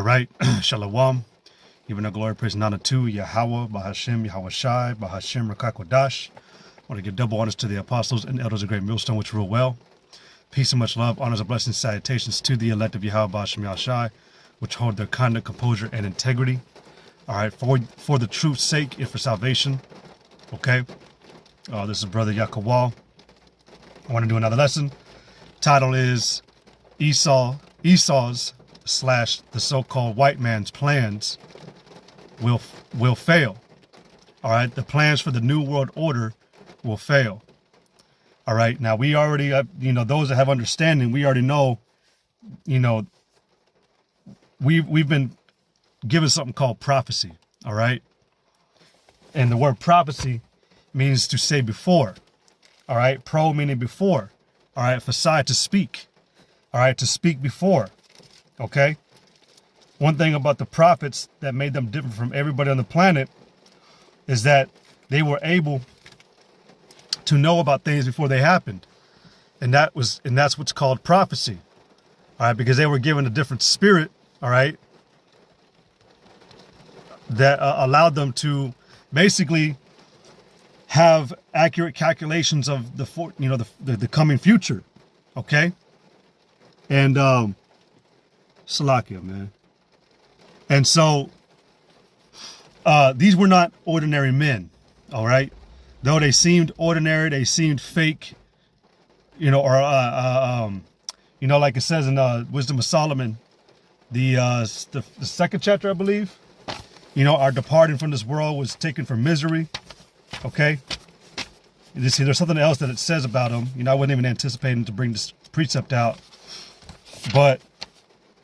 All right, Shalom. Even a glory, praise, and honor to Yahweh, Bahashem, Yahweh Shai, Bahashem, Rakakwadash. I want to give double honors to the apostles and elders of Great Millstone, which rule well. Peace and much love, honors and blessings, salutations to the elect of Yahweh, Bahashem, Yahweh Shai, which hold their conduct, composure, and integrity. All right, for the truth's sake and for salvation. Okay. This is Brother Yakawal. I want to do another lesson. Title is Esaus / the so-called white man's plans will fail. All right, the plans for the New World Order will fail. All right, now we already, those that have understanding, we already know, we've been given something called prophecy. All right, and the word prophecy means to say before. All right, pro meaning before. All right, facade to speak. All right, to speak before. Okay. One thing about the prophets that made them different from everybody on the planet is that they were able to know about things before they happened. And that's what's called prophecy. All right, because they were given a different spirit, all right, that allowed them to basically have accurate calculations of the coming future. Okay. And Salakia, man. And so these were not ordinary men, all right? Though they seemed ordinary, they seemed fake, like it says in Wisdom of Solomon, the second chapter, I believe, our departing from this world was taken for misery, okay? You see, there's something else that it says about them. I wasn't even anticipating to bring this precept out, but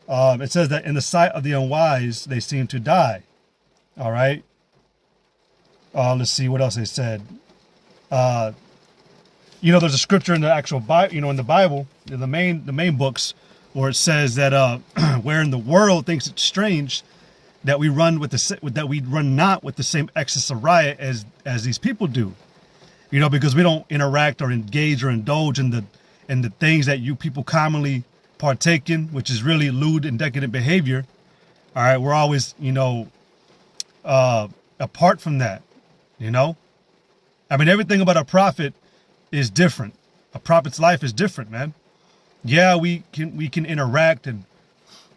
it says that in the sight of the unwise, they seem to die. All right. Let's see what else they said. There's a scripture in the actual Bible, in the Bible, in the main books, where it says that wherein the world thinks it's strange that we run not with the same excess of riot as these people do. Because we don't interact or engage or indulge in the things that you people commonly partake in, which is really lewd and decadent behavior. All right, we're always, apart from that. Everything about a prophet is different. A prophet's life is different, man. Yeah, we can interact and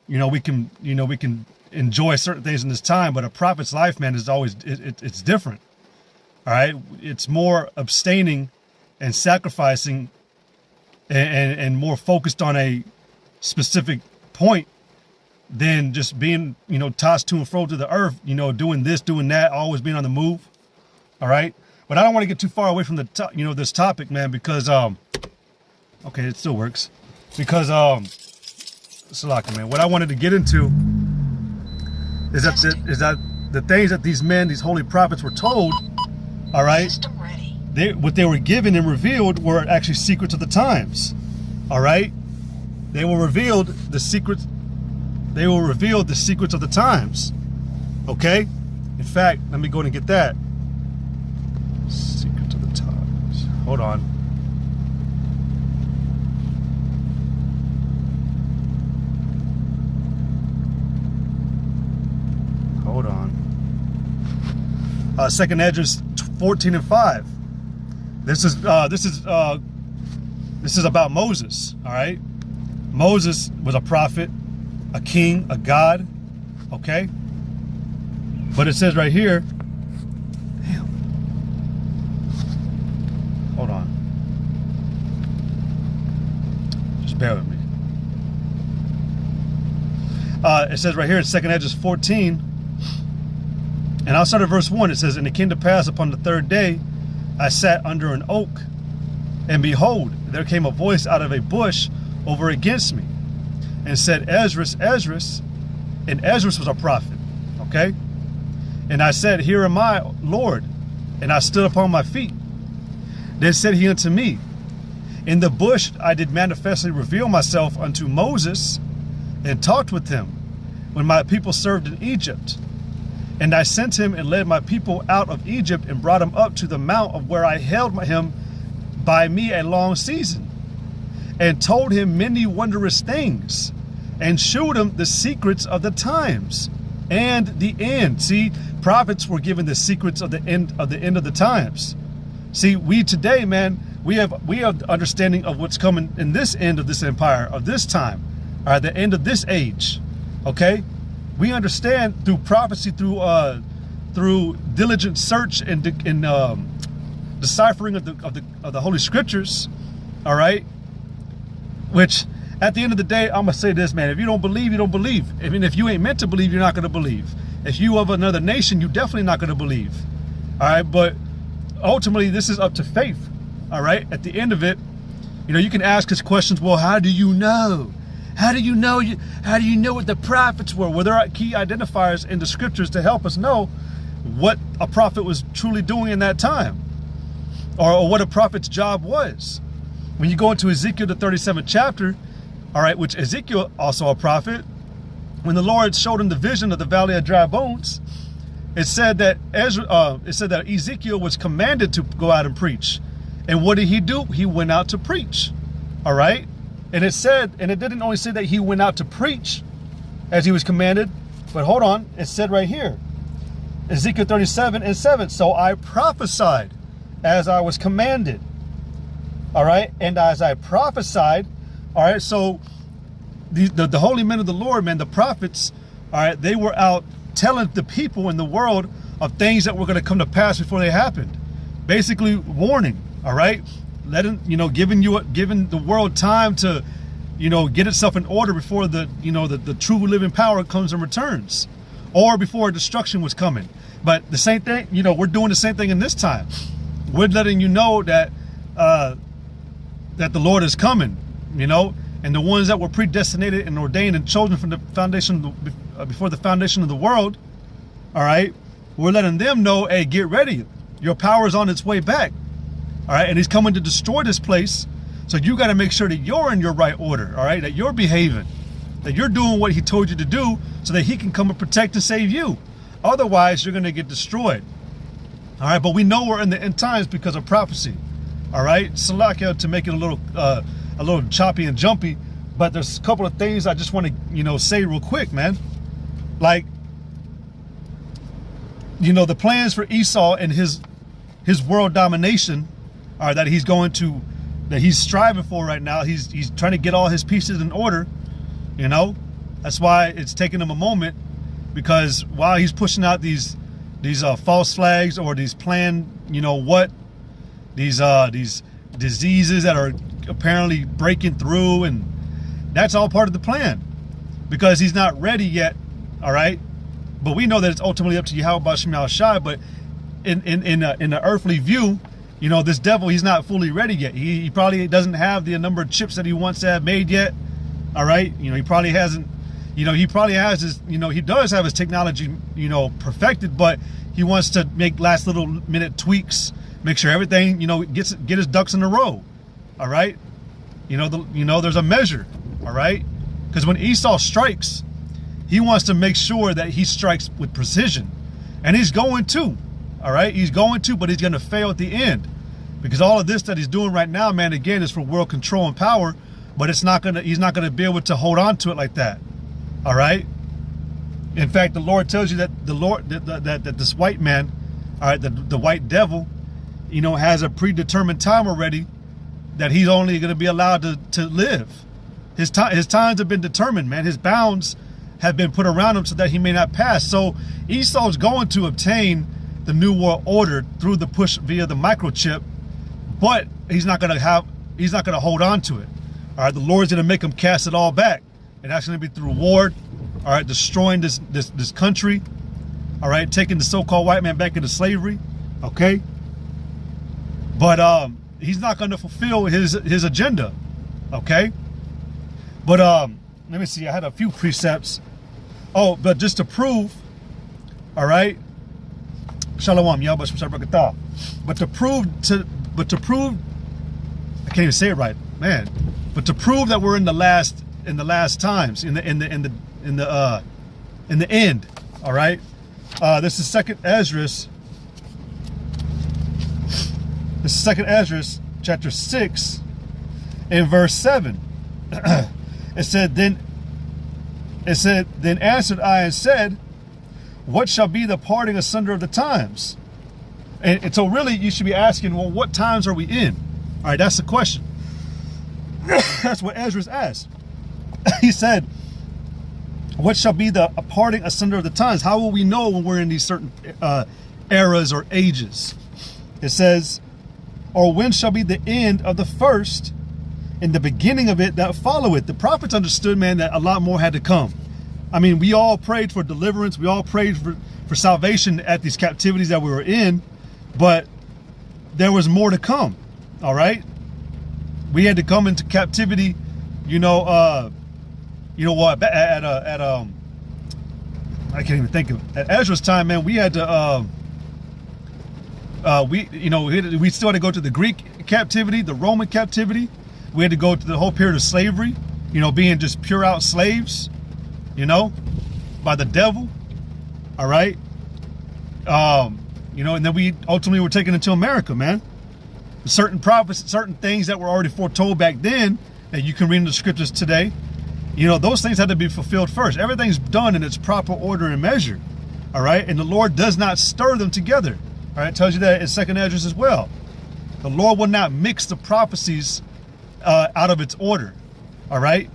we can enjoy certain things in this time, but a prophet's life, man, is always it's different. All right, it's more abstaining and sacrificing and more focused on a specific point than just being, tossed to and fro to the earth, doing this, doing that, always being on the move. All right. But I don't want to get too far away from the, this topic, man, because, okay, it still works because, Salaka, man, what I wanted to get into is that the things that these men, these holy prophets were told, all right, what they were given and revealed were actually secrets of the times. All right. They will reveal the secrets. They will reveal the secrets of the times. Okay. In fact, let me go and get that. Secrets of the times. Hold on. Hold on. Second Esdras 14:5. This is about Moses. All right. Moses was a prophet, a king, a god, okay? But it says right here, damn. Hold on. Just bear with me. It says right here in 2nd Esdras 14, and I'll start at verse 1. It says, "And it came to pass upon the third day, I sat under an oak, and behold, there came a voice out of a bush over against me, and said, Esdras, Esdras. And Esdras was a prophet, okay? And I said, Here am I, Lord. And I stood upon my feet. Then said he unto me, In the bush I did manifestly reveal myself unto Moses, and talked with him, when my people served in Egypt. And I sent him and led my people out of Egypt, and brought him up to the mount of where I held him by me a long season, and told him many wondrous things, and shewed him the secrets of the times and the end. See, prophets were given the secrets of the end of the times. See, we today, man, we have understanding of what's coming in this end of this empire, of this time, the end of this age. Okay, we understand through prophecy, through diligent search and deciphering of the Holy Scriptures. All right, which at the end of the day, I'm gonna say this, man: if you don't believe, you don't believe. I mean, if you ain't meant to believe, you're not gonna believe. If you of another nation, you definitely not gonna believe. All right, but ultimately, this is up to faith. All right, at the end of it, you know, you can ask us questions. Well, how do you know? How do you know? How do you know what the prophets were? Well, there are key identifiers in the Scriptures to help us know what a prophet was truly doing in that time, or what a prophet's job was. When you go into Ezekiel, the 37th chapter, all right, which Ezekiel, also a prophet, when the Lord showed him the vision of the valley of dry bones, it said that Ezekiel was commanded to go out and preach. And what did he do? He went out to preach. All right. And it said, and it didn't only say that he went out to preach as he was commanded, but hold on, it said right here, Ezekiel 37:7, so I prophesied as I was commanded. All right. And as I prophesied, all right, so the holy men of the Lord, man, the prophets, all right, they were out telling the people in the world of things that were going to come to pass before they happened. Basically warning, all right, letting, you know, giving the world time to, you know, get itself in order before the true living power comes and returns, or before destruction was coming. But the same thing, you know, we're doing the same thing in this time. We're letting you know that that the Lord is coming, you know, and the ones that were predestinated and ordained and chosen from the foundation before the foundation of the world, all right, we're letting them know, hey, get ready, your power is on its way back, all right, and he's coming to destroy this place. So you got to make sure that you're in your right order, all right, that you're behaving, that you're doing what he told you to do, so that he can come and protect and save you. Otherwise, you're going to get destroyed. All right, but we know we're in the end times because of prophecy. All right, Salakia, to make it a little choppy and jumpy, but there's a couple of things I just want to, you know, say real quick, man. Like, you know, the plans for Esau and his world domination are that he's striving for right now. He's trying to get all his pieces in order, you know. That's why it's taking him a moment, because while he's pushing out these false flags, or these planned, you know what, these diseases that are apparently breaking through, and that's all part of the plan, because he's not ready yet. All right, but we know that it's ultimately up to Yahweh Shem Shai. But in the earthly view, you know, this devil, he's not fully ready yet. He probably doesn't have the number of chips that he wants to have made yet. All right, you know, he probably hasn't. You know, he probably has his, you know, he does have his technology, you know, perfected, but he wants to make last little minute tweaks, make sure everything, you know, get his ducks in a row. All right, you know, there's a measure. All right, because when Esau strikes, he wants to make sure that he strikes with precision, and he's going to. All right, he's going to, but he's going to fail at the end, because all of this that he's doing right now, man, again, is for world control and power, but he's not gonna be able to hold on to it like that. All right. In fact, the Lord tells you that that this white man, all right, the white devil, you know, has a predetermined time already that he's only going to be allowed to live. His times have been determined, man. His bounds have been put around him so that he may not pass. So Esau's going to obtain the new world order through the push via the microchip, but he's not going to hold on to it. All right, the Lord's going to make him cast it all back. And that's going to be through war, all right, destroying this country, all right, taking the so-called white man back into slavery, okay? But he's not going to fulfill his agenda, okay? But let me see, I had a few precepts. Oh, but just to prove, all right, Shalom, Yahweh Shem Barakatah. But to prove, I can't even say it right, man. But to prove that we're in the last times, in the end, all right. This is Second Ezra. This is Second Ezra, chapter 6, and verse 7. It said, then It said, then answered I and said, what shall be the parting asunder of the times? And so really you should be asking, well, what times are we in? All right, that's the question. That's what Ezra's asked. He said, what shall be the parting asunder of the times? How will we know when we're in these certain eras or ages? It says, or when shall be the end of the first and the beginning of it that followeth? The prophets understood, man, that a lot more had to come. I mean, we all prayed for deliverance. We all prayed for salvation at these captivities that we were in, but there was more to come. All right. We had to come into captivity, what, I can't even think of, at Ezra's time, man, we had to, we still had to go to the Greek captivity, the Roman captivity. We had to go to the whole period of slavery, being just pure out slaves, by the devil. All right. And then we ultimately were taken into America, man. Certain prophets, certain things that were already foretold back then that you can read in the scriptures today, those things had to be fulfilled first. Everything's done in its proper order and measure. All right. And the Lord does not stir them together. All right. It tells you that in 2nd Ezra as well. The Lord will not mix the prophecies out of its order. All right.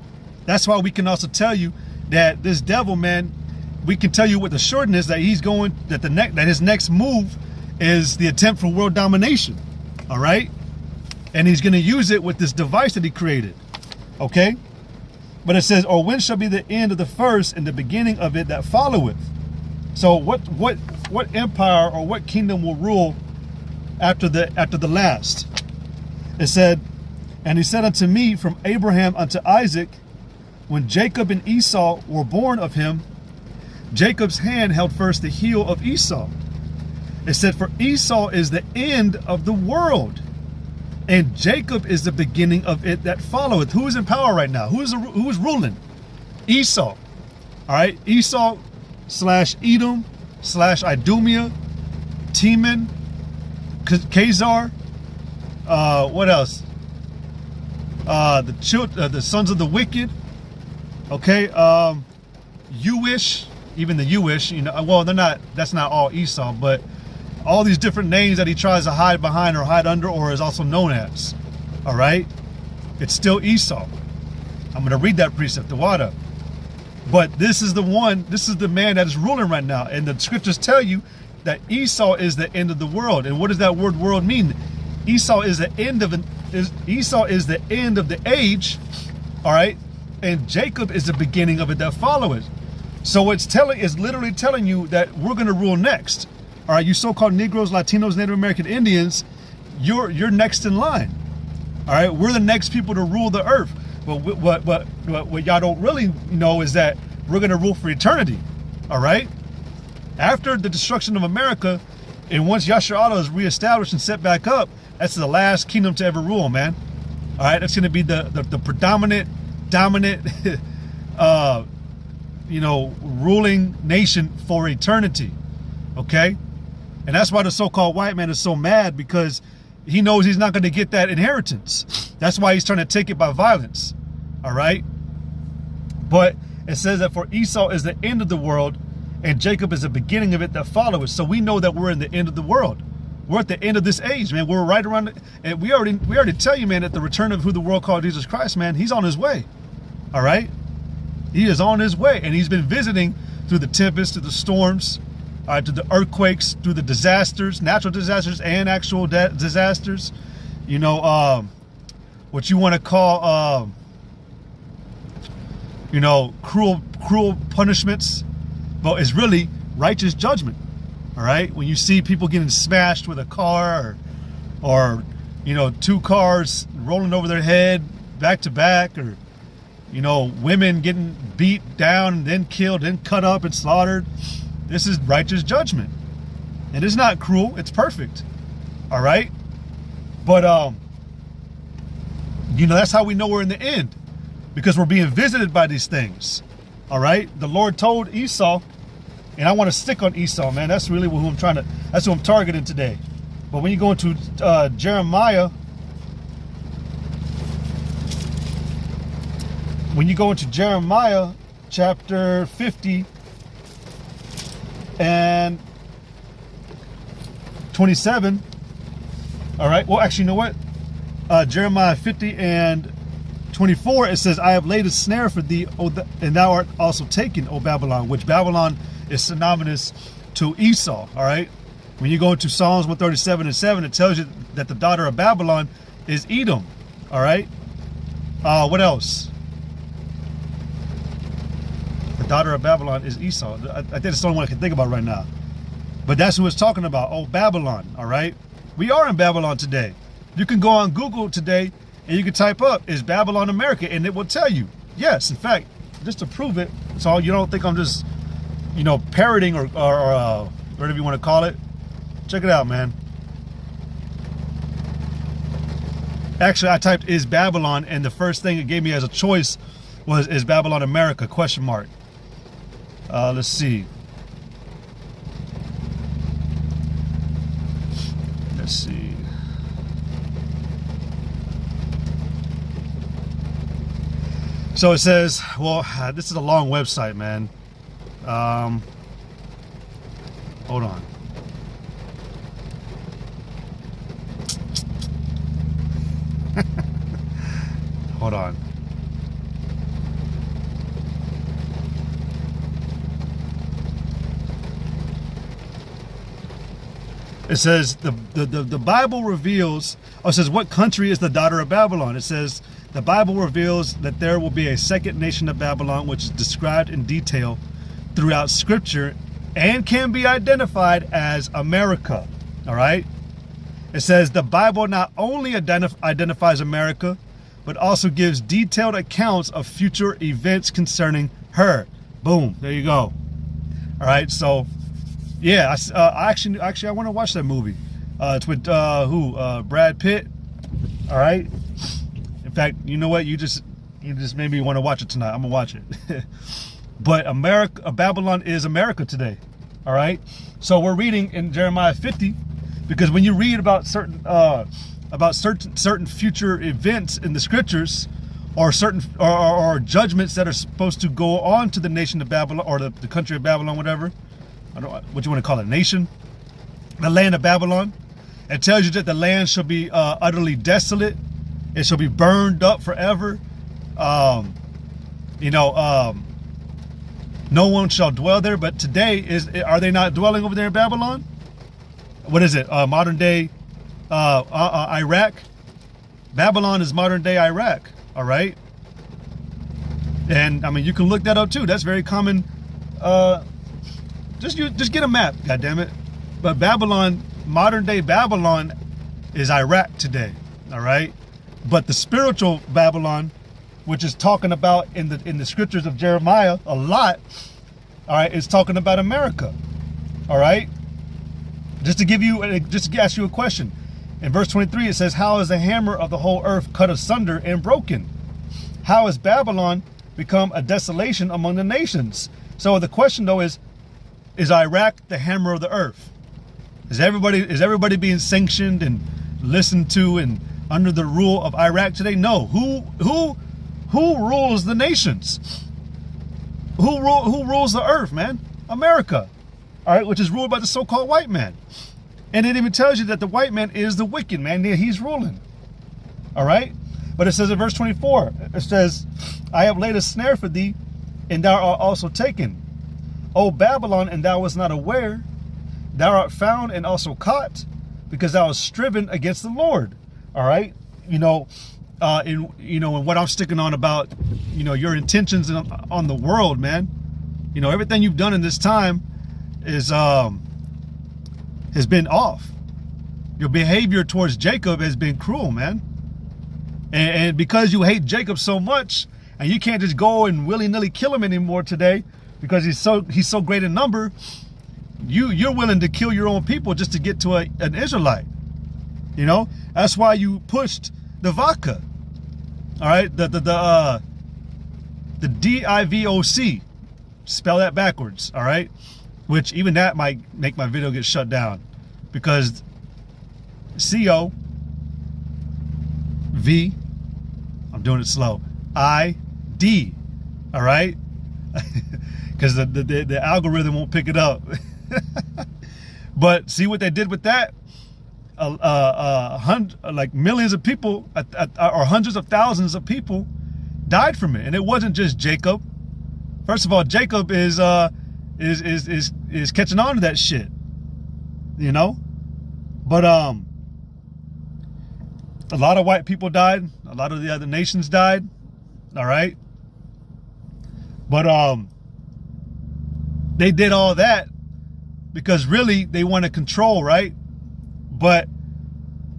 That's why we can also tell you that this devil, man, we can tell you with assuredness that that his next move is the attempt for world domination. All right. And he's going to use it with this device that he created. Okay. But it says, or when shall be the end of the first and the beginning of it that followeth? So what empire or what kingdom will rule after the last? It said, and he said unto me, from Abraham unto Isaac, when Jacob and Esau were born of him, Jacob's hand held first the heel of Esau. It said, for Esau is the end of the world, and Jacob is the beginning of it that followeth. Who is in power right now? Who is ruling? Esau. All right, Esau / Edom / Idumea, Teman, Khazar. What else? The sons of the wicked. Okay, Jewish, even the Jewish. Well, they're not. That's not all Esau, but all these different names that he tries to hide behind or hide under, or is also known as. All right, it's still Esau. I'm going to read that precept, the water. But this is the one. This is the man that is ruling right now, and the scriptures tell you that Esau is the end of the world. And what does that word "world" mean? Esau is the end of Esau is the end of the age. All right, and Jacob is the beginning of it that followeth. So it's literally telling you that we're going to rule next. All right, you so-called Negroes, Latinos, Native American Indians, you're next in line. All right, we're the next people to rule the earth. But what y'all don't really know is that we're going to rule for eternity. All right, after the destruction of America, and once Yasser Allah is reestablished and set back up, that's the last kingdom to ever rule, man. All right, that's going to be the predominant, dominant, ruling nation for eternity. Okay. And that's why the so-called white man is so mad, because he knows he's not going to get that inheritance. That's why he's trying to take it by violence. All right. But it says that for Esau is the end of the world, and Jacob is the beginning of it that followeth. So we know that we're in the end of the world. We're at the end of this age, man. We're right around and we already tell you, man, that the return of who the world called Jesus Christ, man, he's on his way. All right. He is on his way, and he's been visiting through the tempests, through the storms, to the earthquakes, through the disasters, natural disasters and actual disasters. What you want to call, cruel punishments, but it's really righteous judgment. All right. When you see people getting smashed with a car, or two cars rolling over their head back to back, or women getting beat down and then killed, then cut up and slaughtered. This is righteous judgment. It is not cruel. It's perfect. All right. But, that's how we know we're in the end, because we're being visited by these things. All right. The Lord told Esau, and I want to stick on Esau, man. That's really that's who I'm targeting today. But when you go into Jeremiah, chapter 50 and 27. All right. Well, actually, you know what? Jeremiah 50 and 24, it says, I have laid a snare for thee, and thou art also taken, O Babylon, which Babylon is synonymous to Esau. All right. When you go into Psalms 137 and 7, it tells you that the daughter of Babylon is Edom. All right. What else? The daughter of Babylon is Esau. I think that's the only one I can think about right now. But that's who it's talking about. Oh, Babylon. All right. We are in Babylon today. You can go on Google today and you can type up, is Babylon America? And it will tell you. Yes. In fact, just to prove it, so you don't think I'm just, parroting or whatever you want to call it. Check it out, man. Actually, I typed is Babylon, and the first thing it gave me as a choice was is Babylon America, question mark. Let's see. Let's see. So it says, well, this is a long website, man. Hold on. Hold on. It says the Bible reveals, it says, what country is the daughter of Babylon? It says the Bible reveals that there will be a second nation of Babylon, which is described in detail throughout Scripture and can be identified as America. All right. It says the Bible not only identifies America, but also gives detailed accounts of future events concerning her. Boom. There you go. All right. So, yeah, I actually I want to watch that movie. It's with Brad Pitt. All right. In fact, you know what? You just made me want to watch it tonight. I'm gonna watch it. But Babylon is America today. All right. So we're reading in Jeremiah 50, because when you read about certain future events in the Scriptures, or certain or judgments that are supposed to go on to the nation of Babylon, or the country of Babylon, whatever. I don't know what you want to call it, nation, the land of Babylon. It tells you that the land shall be utterly desolate. It shall be burned up forever. No one shall dwell there. But today, are they not dwelling over there in Babylon? What is it? Modern day Iraq. Babylon is modern day Iraq. All right. And I mean, you can look that up too. That's very common. Just get a map, goddammit. But Babylon, modern day Babylon, is Iraq today. All right. But the spiritual Babylon, which is talking about in the scriptures of Jeremiah a lot, all right, is talking about America. All right. Just to ask you a question. In verse 23, it says, how is the hammer of the whole earth cut asunder and broken? How has Babylon become a desolation among the nations? So the question though is Iraq the hammer of the earth? Is everybody being sanctioned and listened to and under the rule of Iraq today? No. Who rules the nations? Who rules the earth, man? America. All right, which is ruled by the so-called white man. And it even tells you that the white man is the wicked man. He's ruling. All right. But it says in verse 24, it says, I have laid a snare for thee, and thou art also taken. O Babylon, and thou wast not aware. Thou art found and also caught, because thou hast striven against the Lord. All right. In what I'm sticking on about, your intentions on the world, man. Everything you've done in this time is has been off. Your behavior towards Jacob has been cruel, man. And because you hate Jacob so much, and you can't just go and willy-nilly kill him anymore today, because he's so great in number, you're willing to kill your own people just to get to an Israelite. That's why you pushed the vodka. All right, the DIVOC, spell that backwards. All right, which even that might make my video get shut down, because COV, I'm doing it slow, ID, all right, because the algorithm won't pick it up. But see what they did with that? Like millions of people, or hundreds of thousands of people, died from it, and it wasn't just Jacob. First of all, Jacob is catching on to that shit, you know. But a lot of white people died. A lot of the other nations died. All right. But they did all that because really they want to control, right? But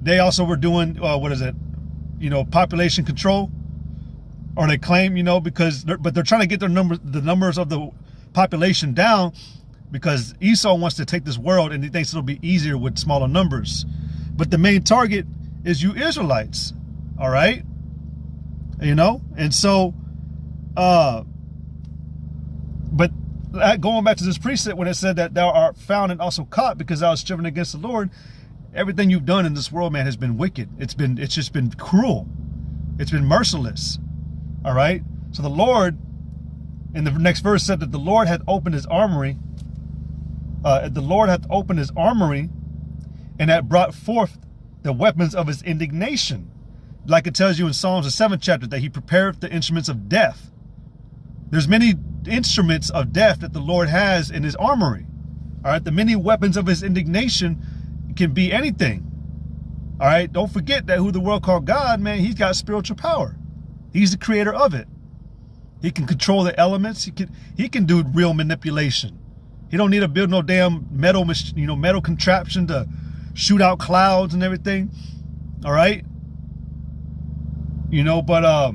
they also were doing what is it? You know, population control, or they claim, you know, but they're trying to get the numbers of the population down, because Esau wants to take this world and he thinks it'll be easier with smaller numbers. But the main target is you Israelites, all right? You know, and so, but going back to this precept when it said that thou art found and also caught because thou hast striven against the Lord, everything you've done in this world, man, has been wicked. It's just been cruel. It's been merciless, all right? So the Lord, in the next verse, said that the Lord hath opened his armory. The Lord hath opened his armory and hath brought forth the weapons of his indignation. Like it tells you in Psalms, the 7th chapter, that he prepared the instruments of death. There's many instruments of death that the Lord has in his armory. All right, the many weapons of his indignation can be anything. All right, don't forget that who the world called God, man, he's got spiritual power. He's the creator of it. He can control the elements. He can do real manipulation. He don't need to build no damn metal contraption to shoot out clouds and everything. All right. You know, but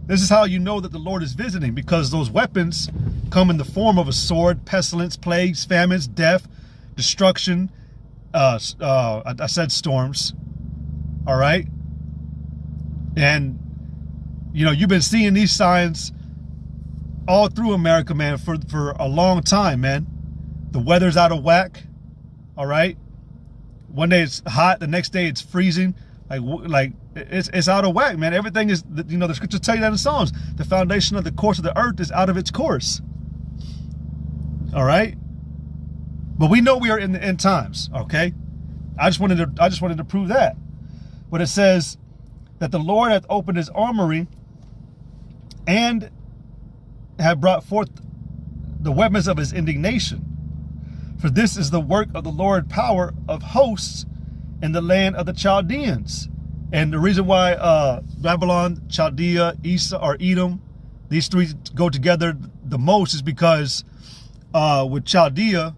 this is how you know that the Lord is visiting, because those weapons come in the form of a sword, pestilence, plagues, famines, death, destruction. I said storms. All right. And, you know, you've been seeing these signs all through America, man, for a long time, man. The weather's out of whack. All right. One day it's hot, the next day it's freezing. Like it's out of whack, man. Everything is, you know, the scriptures tell you that in Psalms. The foundation of the course of the earth is out of its course. All right. But we know we are in the end times. Okay. I just wanted to prove that. But it says that the Lord hath opened his armory and have brought forth the weapons of his indignation. For this is the work of the Lord power of hosts in the land of the Chaldeans. And the reason why Babylon, Chaldea, Esau, or Edom, these three go together the most is because with Chaldea,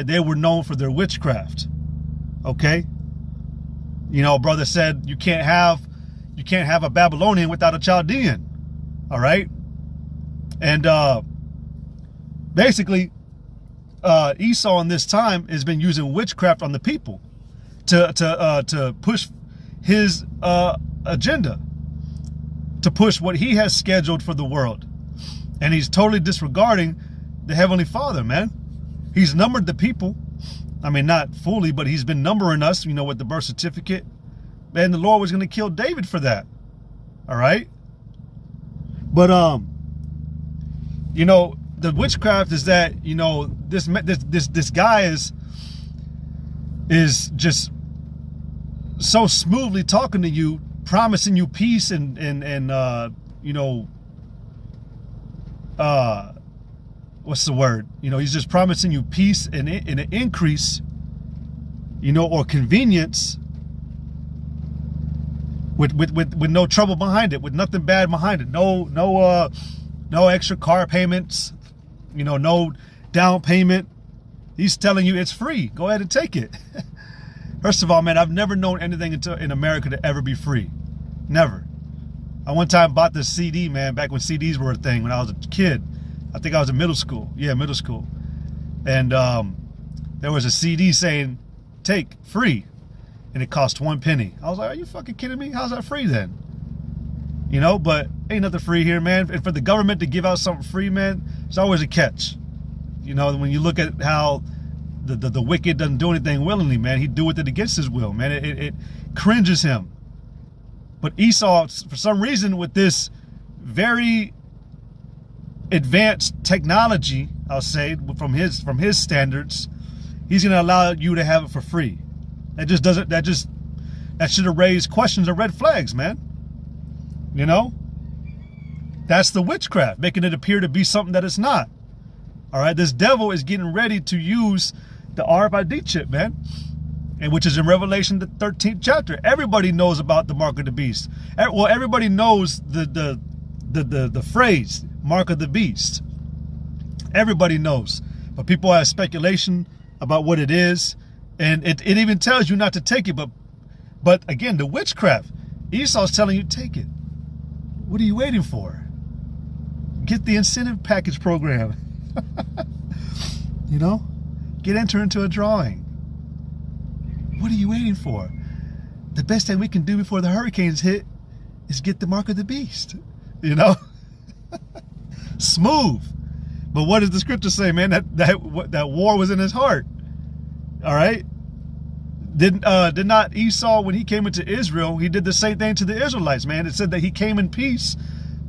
they were known for their witchcraft. Okay? You know, brother said you can't have a Babylonian without a Chaldean. All right? And basically, Esau in this time has been using witchcraft on the people to push his agenda, to push what he has scheduled for the world. And he's totally disregarding the Heavenly Father, man. He's numbered the people. I mean, not fully, but he's been numbering us, you know, with the birth certificate. And the Lord was going to kill David for that. All right? But, you know, the witchcraft is that, you know, this guy is just so smoothly talking to you, promising you peace and you know, what's the word? You know, he's just promising you peace and an increase, you know, or convenience with no trouble behind it, with nothing bad behind it. No extra car payments, you know, no down payment. He's telling you it's free. Go ahead and take it. First of all, man, I've never known anything in America to ever be free. Never. I one time bought this CD, man, back when CDs were a thing when I was a kid. I think I was in middle school. Yeah, middle school. And there was a CD saying, take free. And it cost 1 penny. I was like, are you fucking kidding me? How's that free then? You know, but ain't nothing free here, man. And for the government to give out something free, man, it's always a catch. You know, when you look at how the wicked doesn't do anything willingly, man. He do it against his will, man. It cringes him. But Esau, for some reason, with this very advanced technology, I'll say, from his standards, he's going to allow you to have it for free. That should have raised questions or red flags, man. You know? That's the witchcraft, making it appear to be something that it's not. All right, this devil is getting ready to use the RFID chip, man, and which is in Revelation the 13th chapter. Everybody knows about the mark of the beast. Well, everybody knows the phrase mark of the beast. Everybody knows, but people have speculation about what it is, and it even tells you not to take it. But again, the witchcraft. Esau's telling you take it. What are you waiting for? Get the incentive package program. You know, enter into a drawing. What are you waiting for? The best thing we can do before the hurricanes hit is get the mark of the beast. You know, smooth. But what does the scripture say, man? That war was in his heart. All right. Did not Esau, when he came into Israel, he did the same thing to the Israelites, man. It said that he came in peace,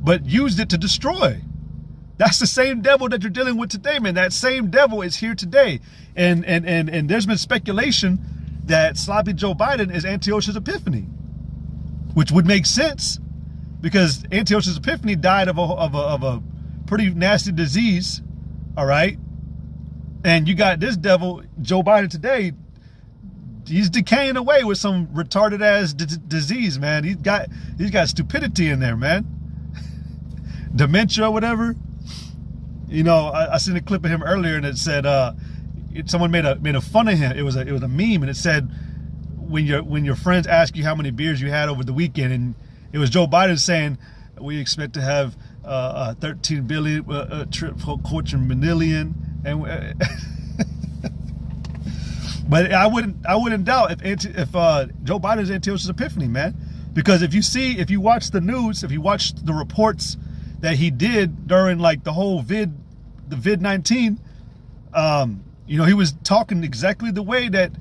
but used it to destroy. That's the same devil that you're dealing with today, man. That same devil is here today. And there's been speculation that sloppy Joe Biden is Antiochus Epiphanes, which would make sense because Antiochus Epiphanes died of a pretty nasty disease, all right? And you got this devil, Joe Biden today, he's decaying away with some retarded ass disease, man. He's got stupidity in there, man. Dementia or whatever. You know, I seen a clip of him earlier, and it said someone made a fun of him. It was a meme, and it said when your friends ask you how many beers you had over the weekend, and it was Joe Biden saying we expect to have 13 billion quadrillion, and but I wouldn't doubt if Joe Biden is Antiochus Epiphanes, man, because if you watch the news, if you watch the reports that he did during like the whole vid-19, you know, he was talking exactly the way that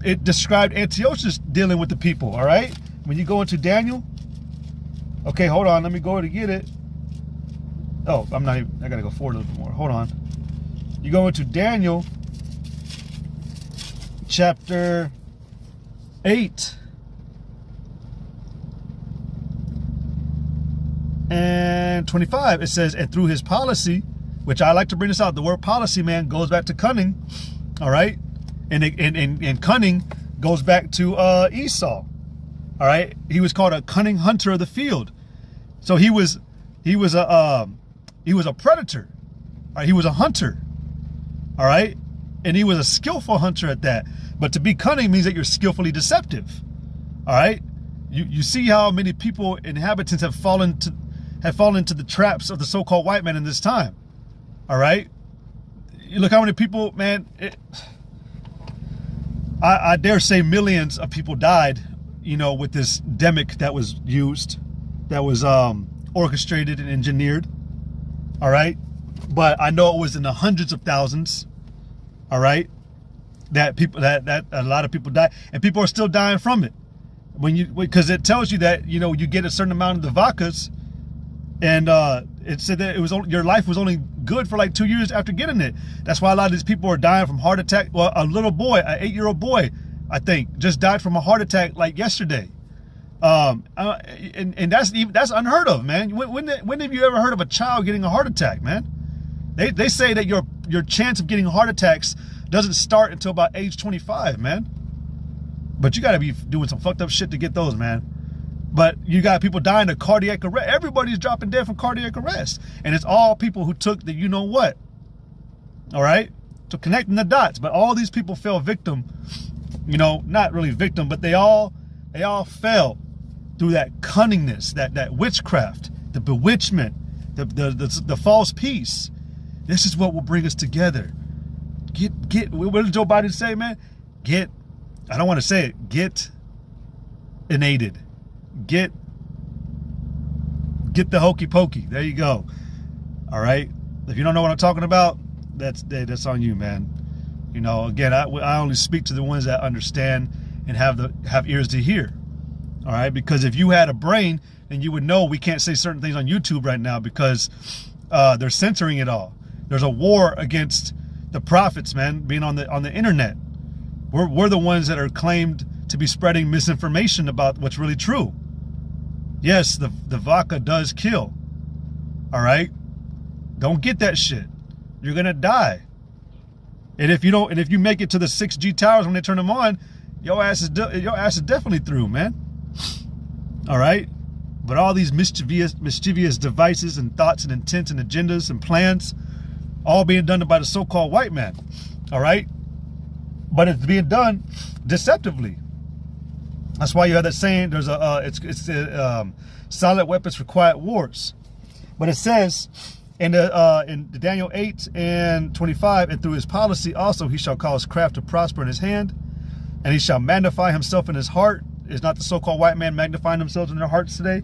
it described Antiochus dealing with the people. All right, when you go into Daniel, okay, hold on, let me go to get it. Oh, I gotta go forward a little bit more. Hold on. You go into Daniel chapter 8 and 25. It says, and through his policy, which I like to bring this out, the word policy, man, goes back to cunning, all right? And cunning goes back to Esau, all right? He was called a cunning hunter of the field. So he was a predator, all right? He was a hunter, all right? And he was a skillful hunter at that. But to be cunning means that you're skillfully deceptive, all right? You see how many people, inhabitants, have fallen into the traps of the so-called white man in this time, all right? You look how many people, man, I dare say millions of people died, you know, with this demic that was used, that was orchestrated and engineered, all right? But I know it was in the hundreds of thousands, all right, that a lot of people died, and people are still dying from it. Because it tells you that, you know, you get a certain amount of the vacas, and it said that your life was only good for like 2 years after getting it. That's why a lot of these people are dying from heart attack. Well, a little boy, an 8-year-old boy, I think, just died from a heart attack like yesterday. And that's unheard of, man. When have you ever heard of a child getting a heart attack, man? They say that your chance of getting heart attacks doesn't start until about age 25, man. But you got to be doing some fucked up shit to get those, man. But you got people dying of cardiac arrest. Everybody's dropping dead from cardiac arrest. And it's all people who took the you know what. All right? So connecting the dots. But all these people fell victim. You know, not really victim, but they all fell through that cunningness, that witchcraft, the bewitchment, the false peace. This is what will bring us together. What did Joe Biden say, man? I don't want to say it. Get innated. Get the hokey pokey. There you go. All right. If you don't know what I'm talking about, that's on you, man. You know, again, I only speak to the ones that understand and have ears to hear. All right. Because if you had a brain, then you would know we can't say certain things on YouTube right now because They're censoring it all. There's a war against the prophets, man, being on the internet. We're the ones that are claimed to be spreading misinformation about what's really true. Yes, the vodka does kill. All right? Don't get that shit. You're gonna die. And if you make it to the 6G towers when they turn them on, your ass is definitely through, man. All right? But all these mischievous devices and thoughts and intents and agendas and plans, all being done by the so-called white man. All right? But it's being done deceptively. That's why you have that saying, there's silent weapons for quiet wars. But it says in Daniel 8:25, and through his policy also he shall cause craft to prosper in his hand, and he shall magnify himself in his heart. Is not the so-called white man magnifying themselves in their hearts today?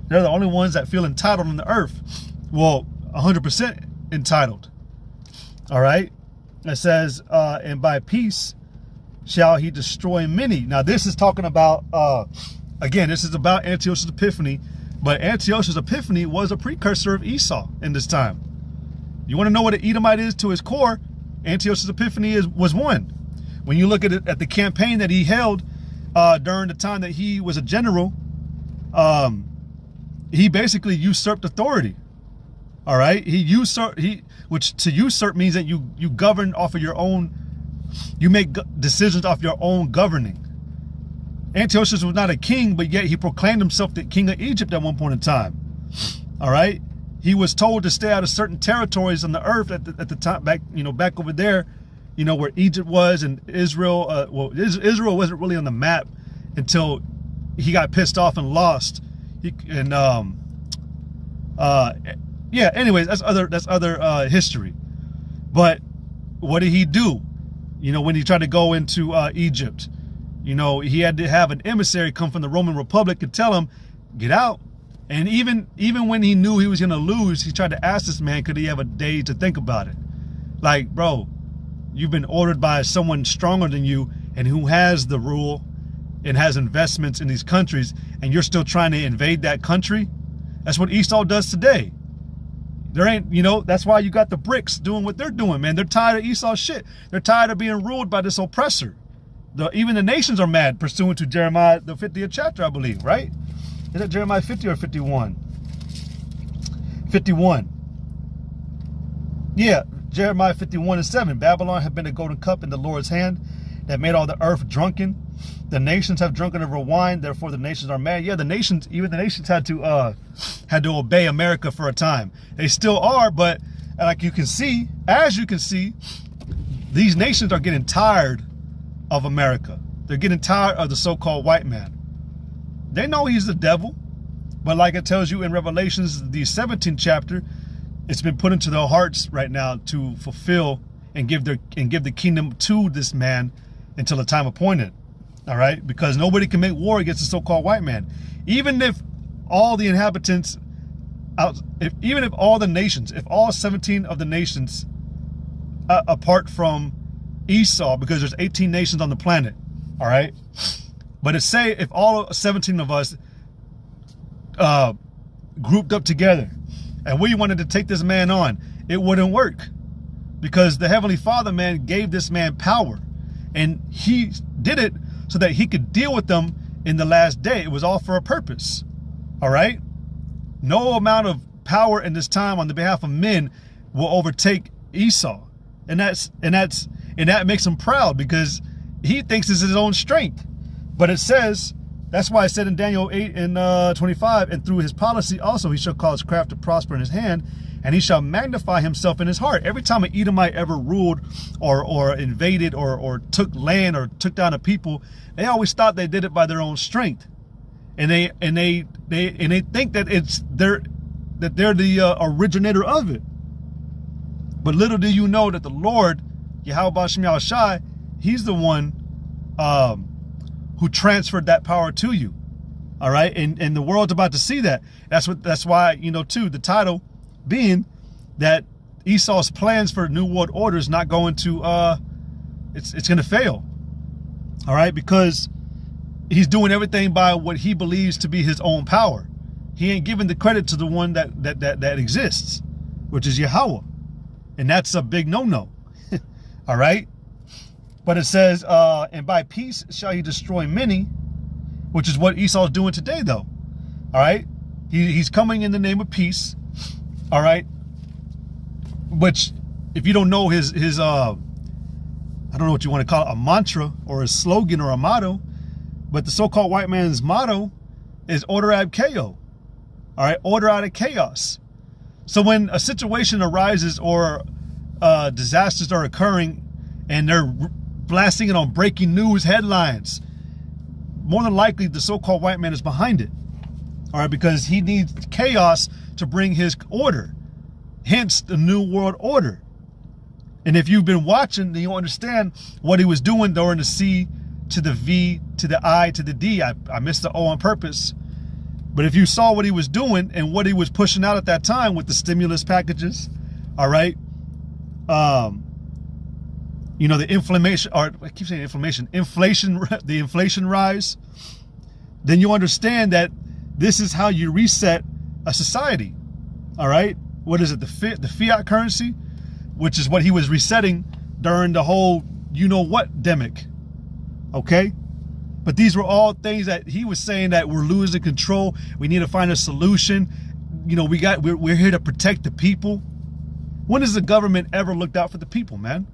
They're the only ones that feel entitled on the earth. Well, 100% entitled. All right? It says, and by peace shall he destroy many. Now, this is talking about, again, this is about Antiochus Epiphanes, but Antiochus Epiphanes was a precursor of Esau in this time. You want to know what an Edomite is to his core? Antiochus Epiphanes was one. When you look at the campaign that he held during the time that he was a general, he basically usurped authority. All right, which to usurp means that you govern off of your own, you make decisions off your own governing. Antiochus was not a king, but yet he proclaimed himself the king of Egypt at one point in time. All right, he was told to stay out of certain territories on the earth at the time, back over there, where Egypt was, and Israel. Israel wasn't really on the map until he got pissed off and lost. Yeah, anyways, that's other history. But what did he do? When he tried to go into Egypt, he had to have an emissary come from the Roman Republic and tell him, get out. And even when he knew he was going to lose, he tried to ask this man, could he have a day to think about it? Like, bro, you've been ordered by someone stronger than you and who has the rule and has investments in these countries, and you're still trying to invade that country? That's what Esau does today. There ain't, that's why you got the BRICS doing what they're doing, man. They're tired of Esau's shit. They're tired of being ruled by this oppressor. Even the nations are mad, pursuant to Jeremiah, the 50th chapter, I believe, right? Is that Jeremiah 50 or 51? 51. Yeah, Jeremiah 51:7. Babylon had been a golden cup in the Lord's hand that made all the earth drunken. The nations have drunken over wine, therefore the nations are mad. Yeah, even the nations had to obey America for a time. They still are, but as you can see, these nations are getting tired of America. They're getting tired of the so-called white man. They know he's the devil, but like it tells you in Revelations, the 17th chapter, it's been put into their hearts right now to fulfill and give the kingdom to this man until the time appointed. All right, because nobody can make war against the so-called white man. Even if all the inhabitants, even if all the nations, if all 17 of the nations, apart from Esau, because there's 18 nations on the planet, all right? But it's say if all 17 of us grouped up together and we wanted to take this man on, it wouldn't work, because the Heavenly Father, man, gave this man power, and he did it so that he could deal with them in the last day. It was all for a purpose. All right? No amount of power in this time on the behalf of men will overtake Esau. And that makes him proud, because he thinks it's his own strength. But it says, that's why I said in Daniel 8:25, and through his policy also he shall cause craft to prosper in his hand, and he shall magnify himself in his heart. Every time an Edomite ever ruled or invaded or took land or took down a people, they always thought they did it by their own strength, and they think that they're the originator of it. But little do you know that the Lord, Yahweh Shem Yahushai, he's the one who transferred that power to you. All right, and the world's about to see that. That's why too, the title being that Esau's plans for New World Order is not going to it's going to fail. All right, because he's doing everything by what he believes to be his own power. He ain't giving the credit to the one that exists. which is Yahweh. And that's a big no-no. All right? But it says, and by peace shall he destroy many, which is what Esau's doing today, though. All right? He's coming in the name of peace. All right? Which, if you don't know his I don't know what you want to call it, a mantra or a slogan or a motto, but the so-called white man's motto is order ad chaos. All right? Order out of chaos. So when a situation arises or disasters are occurring and they're blasting it on breaking news headlines, more than likely the so-called white man is behind it. All right, because he needs chaos to bring his order, hence the New World Order. And if you've been watching, then you'll understand what he was doing during the C to the V to the I to the D. I missed the O on purpose. But if you saw what he was doing and what he was pushing out at that time with the stimulus packages, all right, you know, the inflammation, or I keep saying inflammation, the inflation rise, then you understand that this is how you reset a society. All right, what is it? The fiat currency, which is what he was resetting during the whole you know what demic. Okay. But these were all things that he was saying that we're losing control. We need to find a solution. You know, we're here to protect the people. When has the government ever looked out for the people, man?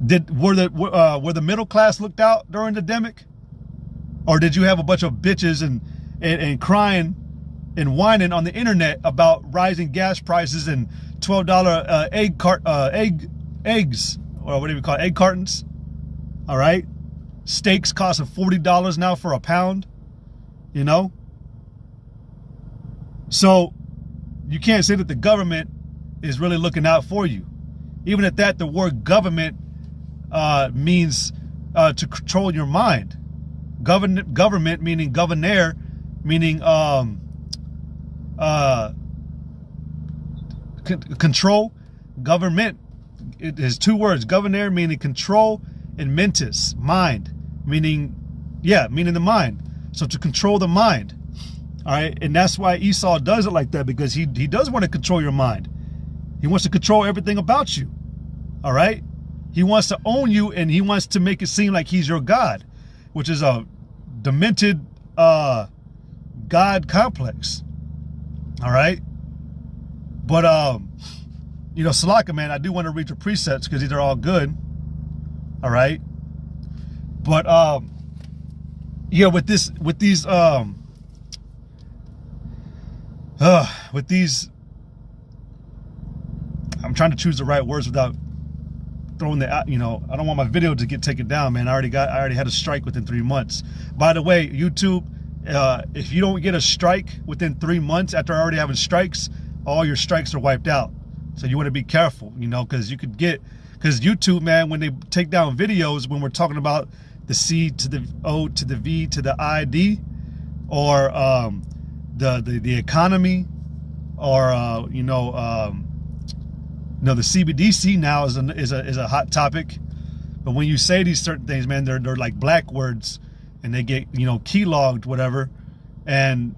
Were the middle class looked out during the demic? Or did you have a bunch of bitches and crying and whining on the internet about rising gas prices and $12 eggs, or whatever you call it, egg cartons? All right. Steaks costing $40 now for a pound, you know? So you can't say that the government is really looking out for you. Even at that, the word government means to control your mind. Government meaning governor, meaning control. Government, it is two words. Governor meaning control, and mentis, mind, meaning the mind. So to control the mind. All right. And that's why Esau does it like that, because he does want to control your mind. He wants to control everything about you. All right. He wants to own you, and he wants to make it seem like he's your God, which is a demented God complex. All right. But, you know, Salaka, man, I do want to read your precepts because these are all good. All right. But, yeah, with these, I'm trying to choose the right words without throwing the, you know, I don't want my video to get taken down, man. I already had a strike within 3 months. By the way, YouTube, if you don't get a strike within 3 months after already having strikes, all your strikes are wiped out. So you want to be careful, you know, because YouTube, man, when they take down videos, when we're talking about the C to the O to the V to the ID, or the economy, or the CBDC now is a hot topic. But when you say these certain things, man, they're like black words, and they get, you know, keylogged, whatever, and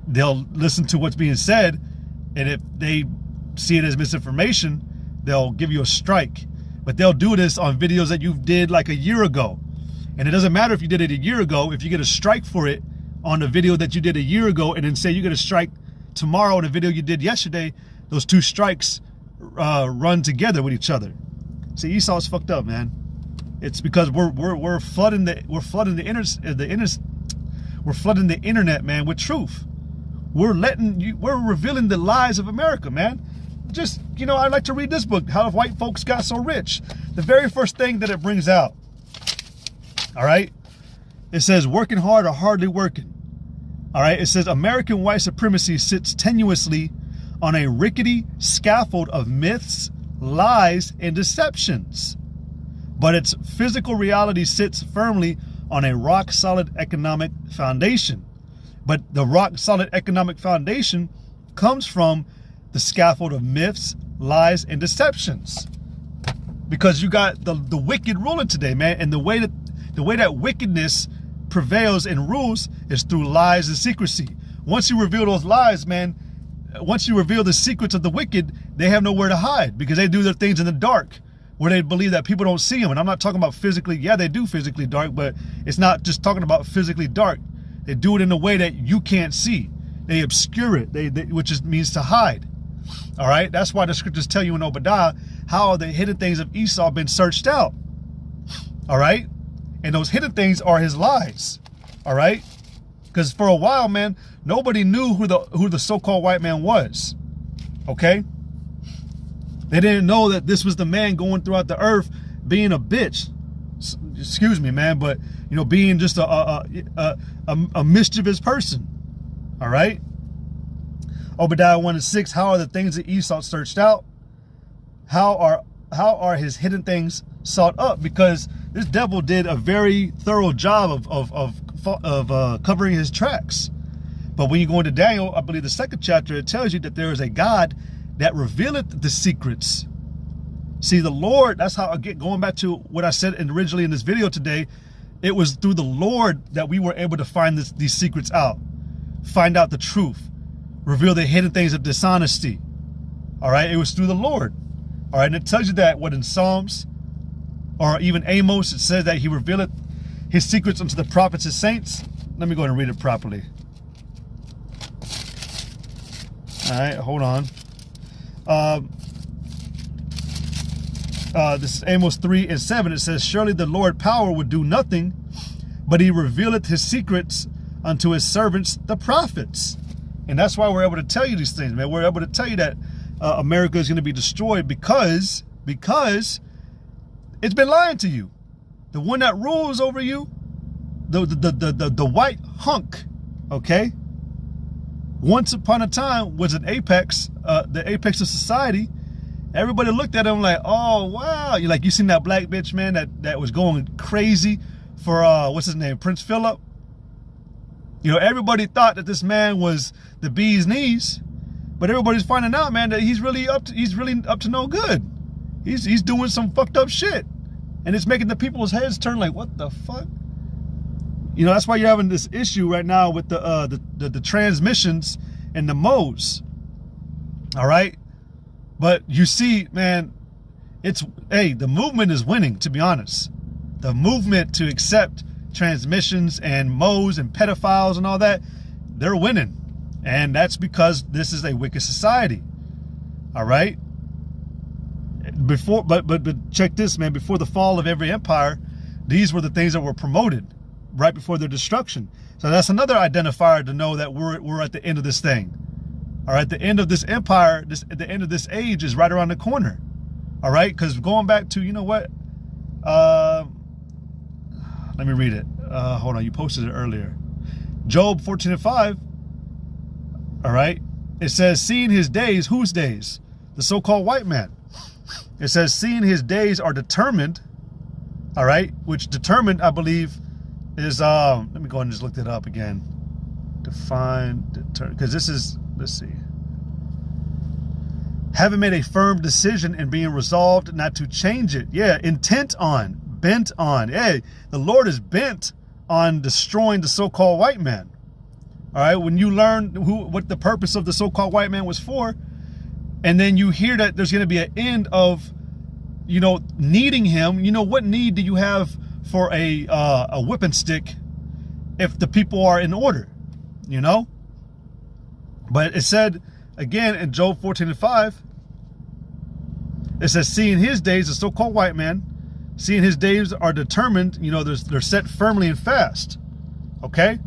they'll listen to what's being said, and if they see it as misinformation, they'll give you a strike. But they'll do this on videos that you did like a year ago. And it doesn't matter if you did it a year ago. If you get a strike for it on the video that you did a year ago, and then say you get a strike tomorrow on a video you did yesterday, those two strikes run together with each other. See, Esau's fucked up, man. It's because we're flooding the internet, man, with truth. We're revealing the lies of America, man. Just, you know, I like to read this book, How White Folks Got So Rich. The very first thing that it brings out, all right, it says working hard or hardly working. All right, it says American white supremacy sits tenuously on a rickety scaffold of myths, lies, and deceptions. But its physical reality sits firmly on a rock-solid economic foundation. But the rock-solid economic foundation comes from the scaffold of myths, lies, and deceptions. Because you got the wicked ruling today, man. And the way that wickedness prevails and rules is through lies and secrecy. Once you reveal those lies, man, once you reveal the secrets of the wicked, they have nowhere to hide because they do their things in the dark where they believe that people don't see them. And I'm not talking about physically. Yeah, they do physically dark, but it's not just talking about physically dark. They do it in a way that you can't see. They obscure it, which means to hide. All right. That's why the scriptures tell you in Obadiah how the hidden things of Esau been searched out. All right. And those hidden things are his lies. All right. Because for a while, man, nobody knew who the so-called white man was. Okay. They didn't know that this was the man going throughout the earth being a bitch. Excuse me, man, but being just a mischievous person. All right. Obadiah 1:6. How are the things that Esau searched out? How are his hidden things sought up? Because this devil did a very thorough job of covering his tracks. But when you go into Daniel, I believe the 2nd chapter, it tells you that there is a God that revealeth the secrets. See, the Lord, that's how I get going back to what I said originally in this video today. It was through the Lord that we were able to find these secrets out, find out the truth, reveal the hidden things of dishonesty. All right. It was through the Lord. All right. And it tells you that what in Psalms or even Amos, it says that he revealeth his secrets unto the prophets and saints. Let me go ahead and read it properly. All right. Hold on. This is Amos 3:7. It says, surely the Lord power would do nothing, but he revealeth his secrets unto his servants, the prophets. And that's why we're able to tell you these things, man. We're able to tell you that America is going to be destroyed because it's been lying to you. The one that rules over you, the white hunk, okay, once upon a time was an apex, the apex of society. Everybody looked at him like, oh, wow. You seen that black bitch, man, that was going crazy for, what's his name, Prince Philip? Everybody thought that this man was the bee's knees, but everybody's finding out, man, that he's really up to no good. He's doing some fucked up shit, and it's making the people's heads turn like, what the fuck? That's why you're having this issue right now with the transmissions and the modes. All right. But you see, man, the movement is winning, to be honest. The movement to accept transmissions and modes and pedophiles and all that, they're winning. And that's because this is a wicked society. All right. But check this, man. Before the fall of every empire, these were the things that were promoted right before their destruction. So that's another identifier to know that we're at the end of this thing. All right, the end of this empire, the end of this age is right around the corner. All right, because going back to, what? Let me read it. Hold on, you posted it earlier. Job 14:5. All right, it says, seeing his days, whose days? The so-called white man. It says, seeing his days are determined. All right, which determined, I believe, is, let me go ahead and just look that up again. Define, because this is, let's see. Having made a firm decision and being resolved not to change it. Yeah, intent on, bent on. Hey, the Lord is bent on destroying the so-called white man. All right, when you learn what the purpose of the so-called white man was for, and then you hear that there's going to be an end of, needing him. What need do you have for a whipping stick if the people are in order? But it said again in Job 14:5, it says, seeing his days, the so-called white man, seeing his days are determined, they're set firmly and fast. Okay.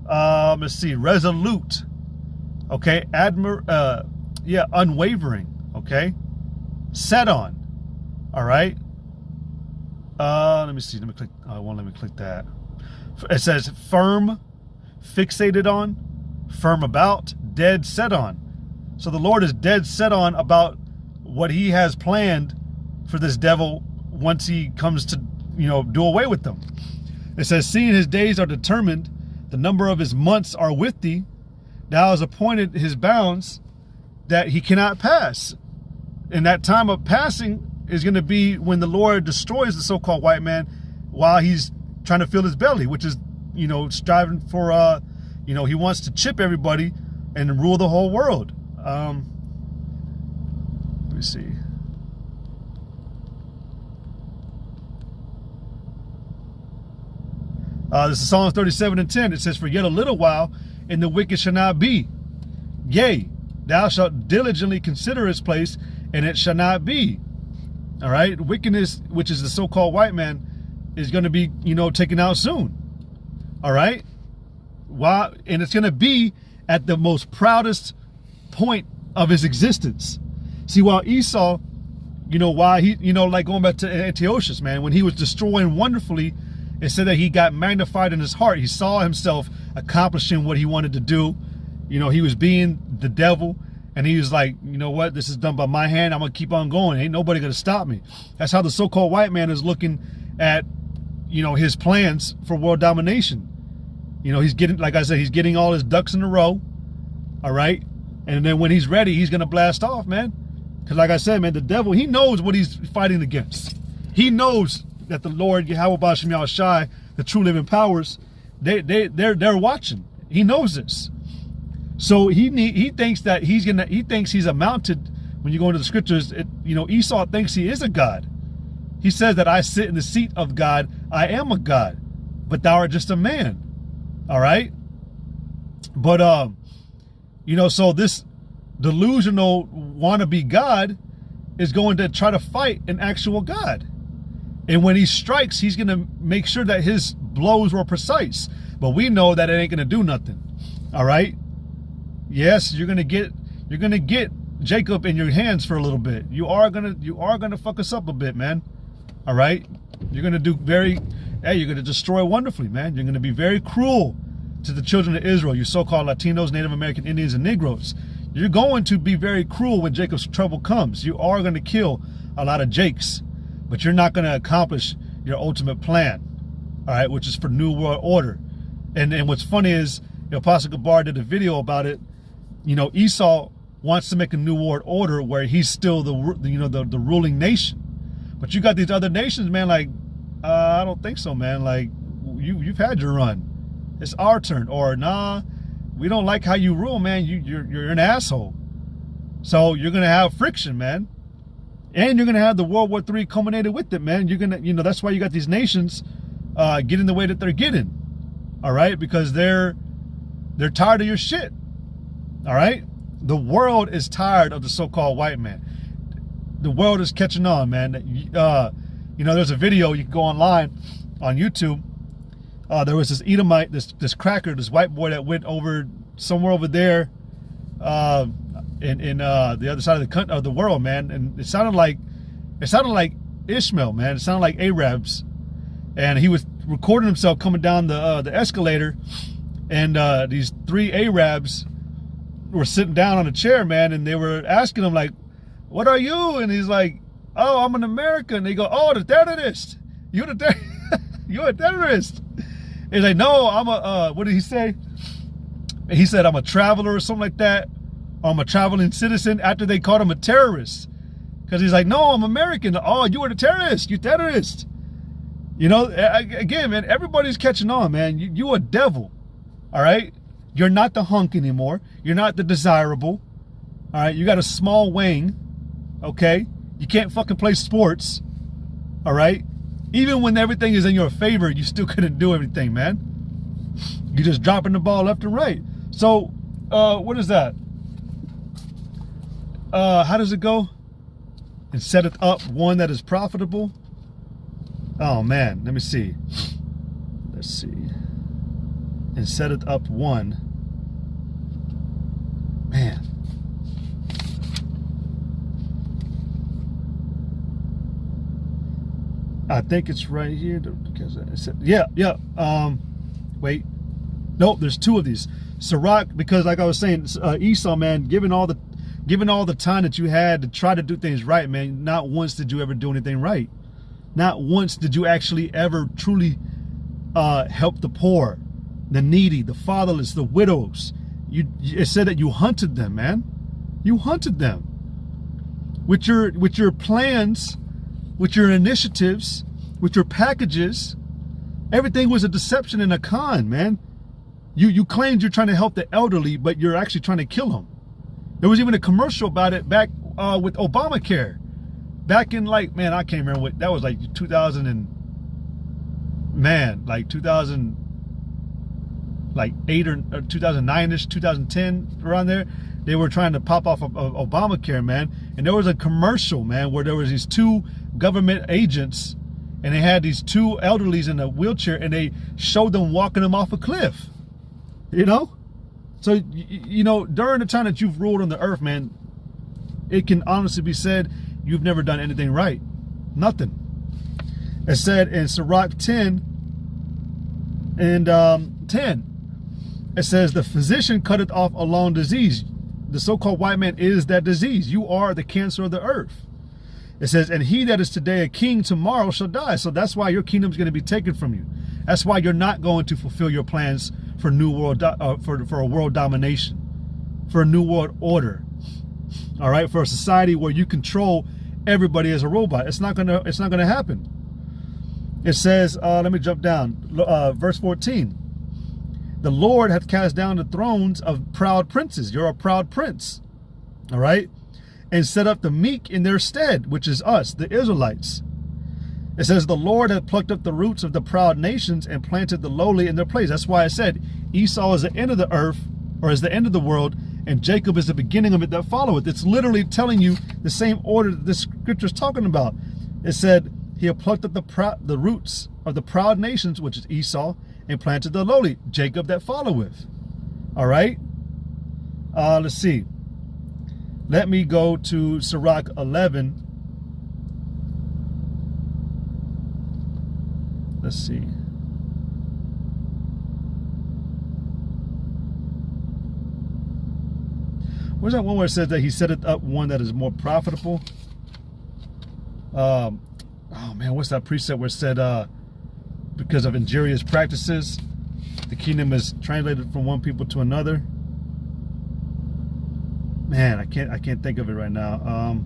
Let's see, resolute. Okay. Unwavering. Okay. Set on. All right. Let me see. Let me click. It won't let me click that. It says firm, fixated on, firm about, dead set on. So the Lord is dead set on about what he has planned for this devil once he comes to, do away with them. It says, seeing his days are determined, the number of his months are with thee. Thou hast appointed his bounds that he cannot pass. And that time of passing is going to be when the Lord destroys the so-called white man while he's trying to fill his belly, which is, striving for, he wants to chip everybody and rule the whole world. Let me see. This is Psalms 37:10. It says, "For yet a little while, and the wicked shall not be. Yea, thou shalt diligently consider his place, and it shall not be." All right, wickedness, which is the so-called white man, is going to be, taken out soon. All right, why? And it's going to be at the most proudest point of his existence. See, while Esau, why he, like going back to Antiochus, man, when he was destroying wonderfully, it said that he got magnified in his heart. He saw himself accomplishing what he wanted to do. He was being the devil, and he was like, you know what? This is done by my hand. I'm going to keep on going. Ain't nobody going to stop me. That's how the so-called white man is looking at, his plans for world domination. He's getting, like I said, he's getting all his ducks in a row. All right. And then when he's ready, he's going to blast off, man. Because like I said, man, the devil, he knows what he's fighting against. He knows that the Lord, Yahweh Bashem Yahushai, the true living powers, they're watching. He knows this. So he thinks that he thinks he's amounted. When you go into the scriptures, Esau thinks he is a god. He says that I sit in the seat of God. I am a god, but thou art just a man. All right. But, so this delusional wannabe God is going to try to fight an actual God. And when he strikes, he's going to make sure that his blows were precise. But we know that it ain't going to do nothing. All right. Yes, you're going to get Jacob in your hands for a little bit. You are going to fuck us up a bit, man. All right. You're going to you're going to destroy wonderfully, man. You're going to be very cruel to the children of Israel, you so-called Latinos, Native American Indians, and Negroes. You're going to be very cruel when Jacob's trouble comes. You are going to kill a lot of Jakes, but you're not going to accomplish your ultimate plan, all right, which is for New World Order. And what's funny is, Apostle Gabar did a video about it. Esau wants to make a New World Order where he's still the ruling nation. But you got these other nations, man, like, I don't think so, man. Like, you've had your run. It's our turn. Or, nah, we don't like how you rule, man. You're an asshole. So you're going to have friction, man. And you're going to have the World War III culminated with it, man. You're going to, that's why you got these nations getting the way that they're getting. All right? Because they're tired of your shit. All right? The world is tired of the so-called white man. The world is catching on, man. There's a video, you can go online on YouTube. There was this Edomite, this cracker, this white boy that went over somewhere over there in the other side of the world, man. And it sounded like Ishmael, man. It sounded like Arabs. And he was recording himself coming down the escalator. And these three Arabs were sitting down on a chair, man. And they were asking him, like, what are you? And he's like, oh, I'm an American. They go, oh, the terrorist. You're a terrorist. He's like, no, I'm what did he say? He said, I'm a traveler or something like that. Or I'm a traveling citizen, after they called him a terrorist. Because he's like, no, I'm American. Oh, you were the terrorist. You terrorist. Again, man, everybody's catching on, man. You a devil. All right? You're not the hunk anymore. You're not the desirable. All right? You got a small wing. Okay? You can't fucking play sports. All right? Even when everything is in your favor, you still couldn't do anything, man. You're just dropping the ball left and right. So, what is that? How does it go? And setteth up one that is profitable. Oh, man. Let me see. Let's see. And setteth up one. Man. I think it's right here. Because yeah. Wait. Nope, there's two of these. Sirach, because like I was saying, Esau, man, given all the time that you had to try to do things right, man, not once did you ever do anything right. Not once did you actually ever truly help the poor, the needy, the fatherless, the widows. It said that you hunted them, man. You hunted them with your plans, with your initiatives, with your packages. Everything was a deception and a con, man. You claimed you're trying to help the elderly, but you're actually trying to kill them. There was even a commercial about it back with Obamacare. Back in like, man, I can't remember what, that was like 2000 and, man, like 2000, like 8 or 2009-ish, 2010, around there. They were trying to pop off of Obamacare, man. And there was a commercial, man, where there was these two government agents and they had these two elderlies in a wheelchair and they showed them walking them off a cliff, you know? So, you know, during the time that you've ruled on the earth, man, it can honestly be said you've never done anything right. Nothing. It said in Sirach 10 and 10, it says, the physician cutteth off a long disease. The so-called white man is that disease. You are the cancer of the earth. It says, and he that is today a king tomorrow shall die. So that's why your kingdom is going to be taken from you. That's why you're not going to fulfill your plans for new world, for a world domination, for a new world order. All right, for a society where you control everybody as a robot. It's not gonna happen. It says, let me jump down, verse 14. The Lord hath cast down the thrones of proud princes. You're a proud prince. All right, and set up the meek in their stead, which is us, the Israelites. It says, the Lord hath plucked up the roots of the proud nations and planted the lowly in their place. That's why I said Esau is the end of the earth, or is the end of the world, and Jacob is the beginning of it that followeth. It's literally telling you the same order that this scripture is talking about. It said, he had plucked up the roots of the proud nations, which is Esau, and planted the lowly, Jacob that followeth. All right? Let's see. Let me go to Sirach 11. Let's see. Where's that one where it says that he set it up one that is more profitable? Oh man, what's that precept where it said because of injurious practices, the kingdom is translated from one people to another? Man, I can't think of it right now.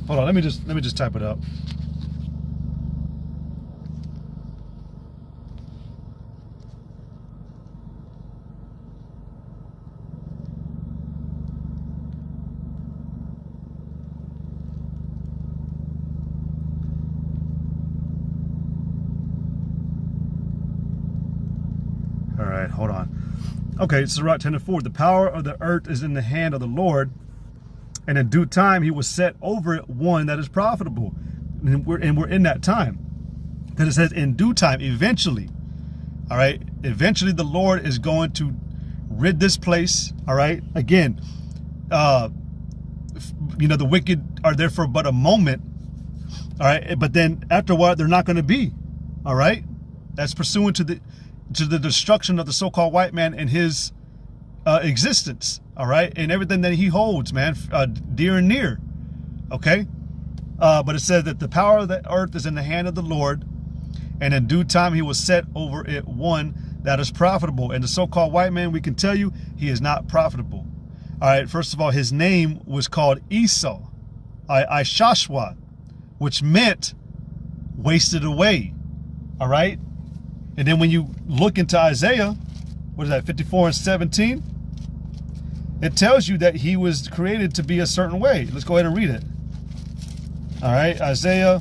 Hold on, let me just type it up. All right, hold on. Okay, it's Sirach 10:4. The power of the earth is in the hand of the Lord, and in due time he will set over it one that is profitable. And we're in that time. Because it says in due time, eventually. All right, eventually the Lord is going to rid this place. All right, again, you know, the wicked are there for but a moment. All right, but then after a while they're not going to be. All right, that's pursuant to the destruction of the so-called white man and his existence, all right, and everything that he holds, man, dear and near, okay? But it says that the power of the earth is in the hand of the Lord, and in due time he will set over it one that is profitable. And the so-called white man, we can tell you, he is not profitable. All right, first of all, his name was called Esau, Ishashwa, which meant wasted away, all right? And then when you look into Isaiah, what is that, 54:17? It tells you that he was created to be a certain way. Let's go ahead and read it. All right, Isaiah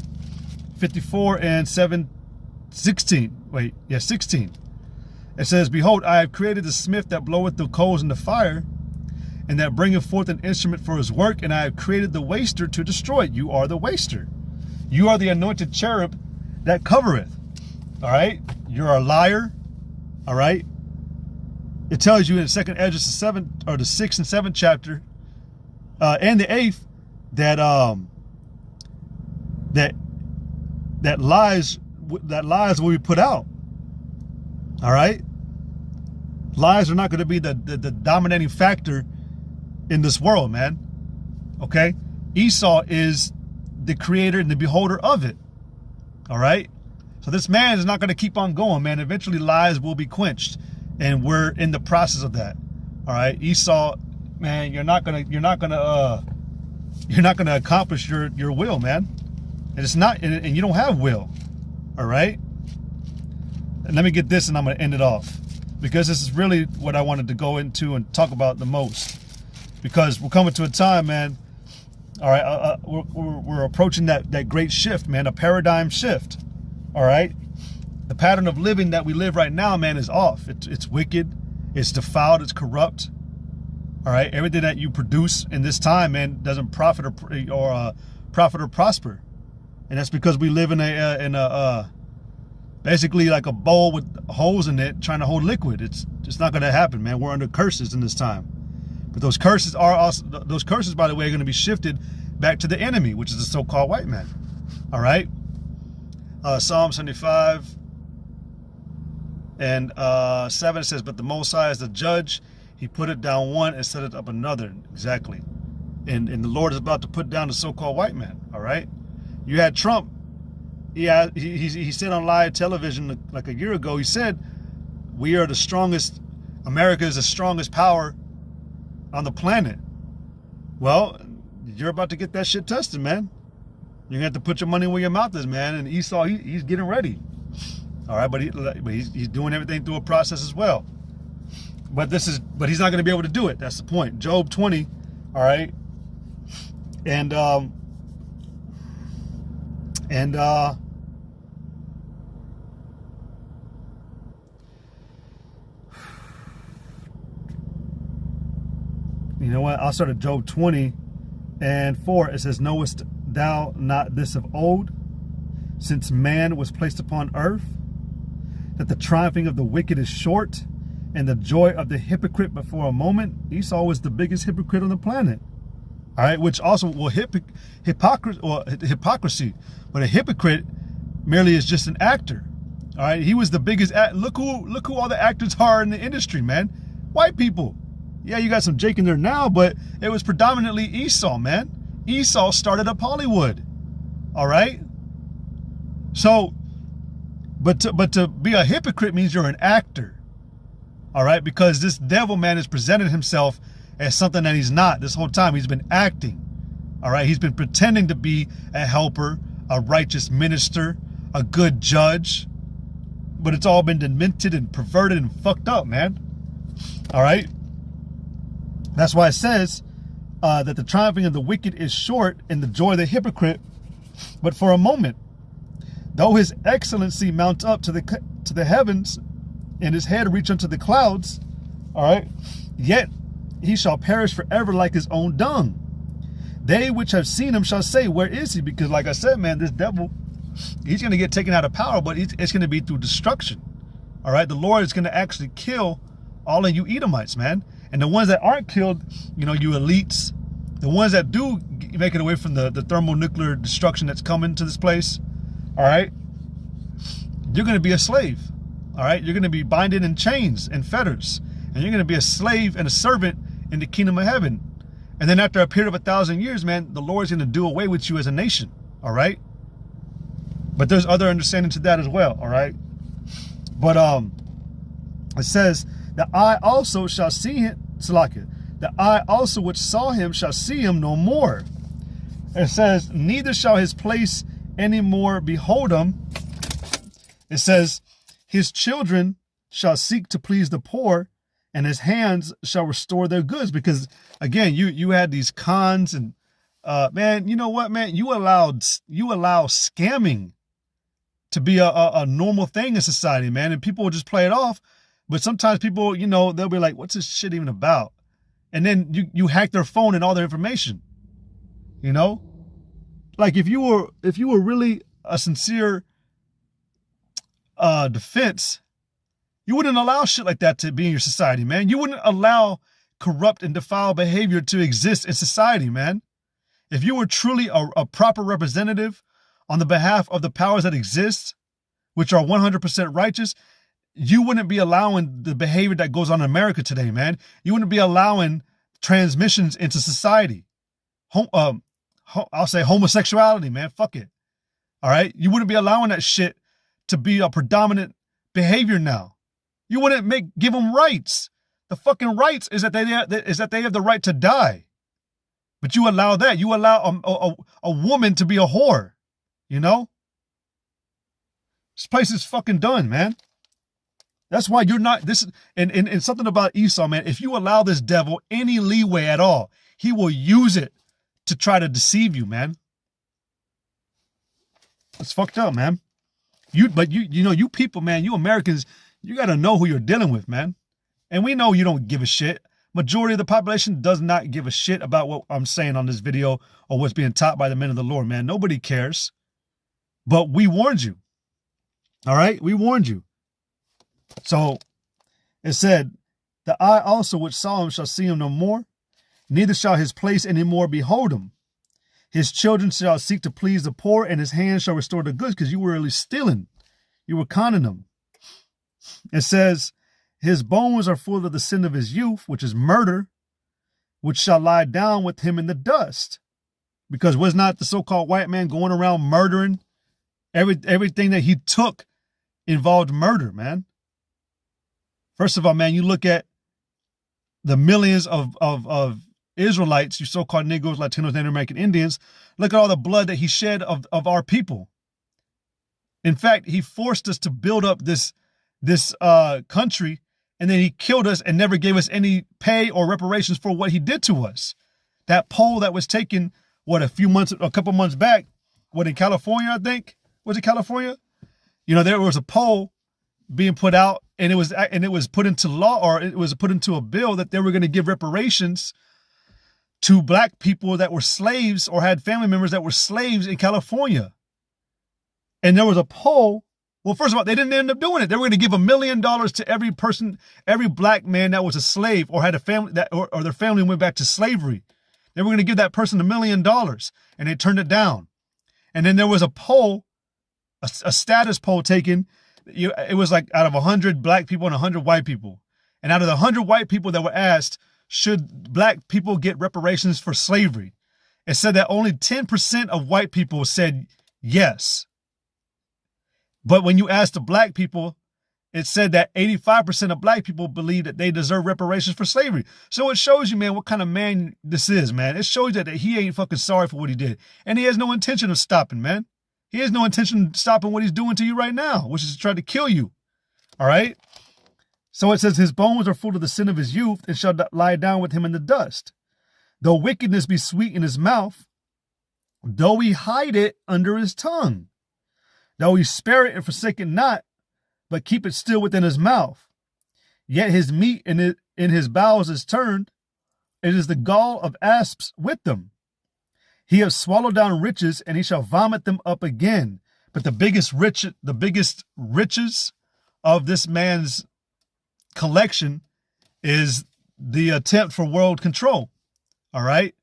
54:16. Wait, yeah, 16. It says, behold, I have created the smith that bloweth the coals in the fire, and that bringeth forth an instrument for his work, and I have created the waster to destroy it. You are the waster. You are the anointed cherub that covereth. All right, you're a liar. All right. It tells you in 2nd Ezra 7, or the 6th and 7th chapter, and the 8th, that that lies will be put out. All right, lies are not going to be the dominating factor in this world, man. Okay, Esau is the creator and the beholder of it. All right, so this man is not going to keep on going, man. Eventually, lies will be quenched. And we're in the process of that. All right, Esau, man, you're not gonna you're not going to accomplish your will, man. And it's not, and you don't have will. All right. And let me get this, and I'm going to end it off, because this is really what I wanted to go into and talk about the most. Because we're coming to a time, man. All right, we're approaching that great shift, man, a paradigm shift. All right, the pattern of living that we live right now, man, is off. It's wicked, it's defiled, it's corrupt. All right, everything that you produce in this time, man, doesn't profit or prosper, and that's because we live in a basically like a bowl with holes in it, trying to hold liquid. It's just not going to happen, man. We're under curses in this time. But those curses, by the way, are going to be shifted back to the enemy, which is the so-called white man. All right. Psalm 75 and 7 says, "But the Most High is the judge. He put it down one and set it up another." Exactly. And the Lord is about to put down the so-called white man. All right. You had Trump. He said on live television like a year ago, he said, "We are the strongest. America is the strongest power on the planet." Well, you're about to get that shit tested, man. You're gonna have to put your money where your mouth is, man. And Esau, he's getting ready. All right, but he's doing everything through a process as well. But he's not gonna be able to do it. That's the point. Job 20, all right, and you know what? I'll start at Job 20 and 4. It says, "Knowest thou not this of old, since man was placed upon earth, that the triumphing of the wicked is short, and the joy of the hypocrite but for a moment?" Esau was the biggest hypocrite on the planet. All right, which also hypocrisy. But a hypocrite merely is just an actor. All right, he was the biggest. Look who all the actors are in the industry, man. White people. Yeah, you got some Jake in there now, but it was predominantly Esau, man. Esau started up Hollywood. All right. So, but to be a hypocrite means you're an actor. All right, because this devil, man, has presented himself as something that he's not. This whole time he's been acting. All right, he's been pretending to be a helper, a righteous minister, a good judge, but it's all been demented and perverted and fucked up, man. All right. That's why it says that the triumphing of the wicked is short, and the joy of the hypocrite but for a moment. Though his excellency mount up to the heavens, and his head reach unto the clouds, all right, yet he shall perish forever like his own dung. They which have seen him shall say, "Where is he?" Because like I said, man, this devil, he's going to get taken out of power, but it's going to be through destruction. All right, the Lord is going to actually kill all of you Edomites, man. And the ones that aren't killed, you elites, the ones that do make it away from the thermonuclear destruction that's coming to this place, all right, you're going to be a slave. All right, you're going to be binded in chains and fetters, and you're going to be a slave and a servant in the kingdom of heaven. And then after a period of 1,000 years, man, the Lord's going to do away with you as a nation. All right. But there's other understanding to that as well. All right. But it says, "The eye also shall see him," Salakia, "the eye also which saw him shall see him no more." It says, "Neither shall his place any more behold him." It says, "His children shall seek to please the poor, and his hands shall restore their goods." Because again, you had these cons, and man, you know what, man? You allow scamming to be a normal thing in society, man, and people will just play it off. But sometimes people, they'll be like, "What's this shit even about?" And then you hack their phone and all their information. Like if you were really a sincere defense, you wouldn't allow shit like that to be in your society, man. You wouldn't allow corrupt and defiled behavior to exist in society, man. If you were truly a proper representative on the behalf of the powers that exist, which are 100% righteous, you wouldn't be allowing the behavior that goes on in America today, man. You wouldn't be allowing transmissions into society. I'll say homosexuality, man. Fuck it. All right. You wouldn't be allowing that shit to be a predominant behavior now. You wouldn't give them rights. The fucking rights is that they have the right to die. But you allow that. You allow a woman to be a whore. You know? This place is fucking done, man. That's why you're not this. And something about Esau, man. If you allow this devil any leeway at all, he will use it to try to deceive you, man. It's fucked up, man. You know, you people, man, you Americans, you got to know who you're dealing with, man. And we know you don't give a shit. Majority of the population does not give a shit about what I'm saying on this video or what's being taught by the men of the Lord, man. Nobody cares. But we warned you. All right? We warned you. So it said, the eye also which saw him shall see him no more, neither shall his place any more behold him. His children shall seek to please the poor, and his hands shall restore the goods, because you were really stealing. You were conning them. It says, his bones are full of the sin of his youth, which is murder, which shall lie down with him in the dust. Because was not the so-called white man going around murdering? Everything that he took involved murder, man. First of all, man, you look at the millions of Israelites, you so-called Negroes, Latinos, Native American Indians. Look at all the blood that he shed of our people. In fact, he forced us to build up this country, and then he killed us and never gave us any pay or reparations for what he did to us. That poll that was taken, a couple months back, in California, I think? Was it California? You know, there was a poll being put out, and it was put into law, or it was put into a bill that they were going to give reparations to black people that were slaves or had family members that were slaves in California. And there was a poll. Well, first of all, they didn't end up doing it. They were going to give $1 million to every person, every black man that was a slave or had a family that, or their family went back to slavery. They were going to give that person $1 million, and they turned it down. And then there was a poll, a status poll taken. It was like out of 100 black people and 100 white people. And out of the 100 white people that were asked, should black people get reparations for slavery? It said that only 10% of white people said yes. But when you asked the black people, it said that 85% of black people believe that they deserve reparations for slavery. So it shows you, man, what kind of man this is, man. It shows you that he ain't fucking sorry for what he did. And he has no intention of stopping, man. He has no intention of stopping what he's doing to you right now, which is to try to kill you. All right? So it says, his bones are full of the sin of his youth, and shall lie down with him in the dust. Though wickedness be sweet in his mouth, though he hide it under his tongue, though he spare it and forsake it not, but keep it still within his mouth, yet his meat in his bowels is turned, it is the gall of asps with them. He has swallowed down riches, and he shall vomit them up again. But the biggest riches of this man's collection is the attempt for world control. All right,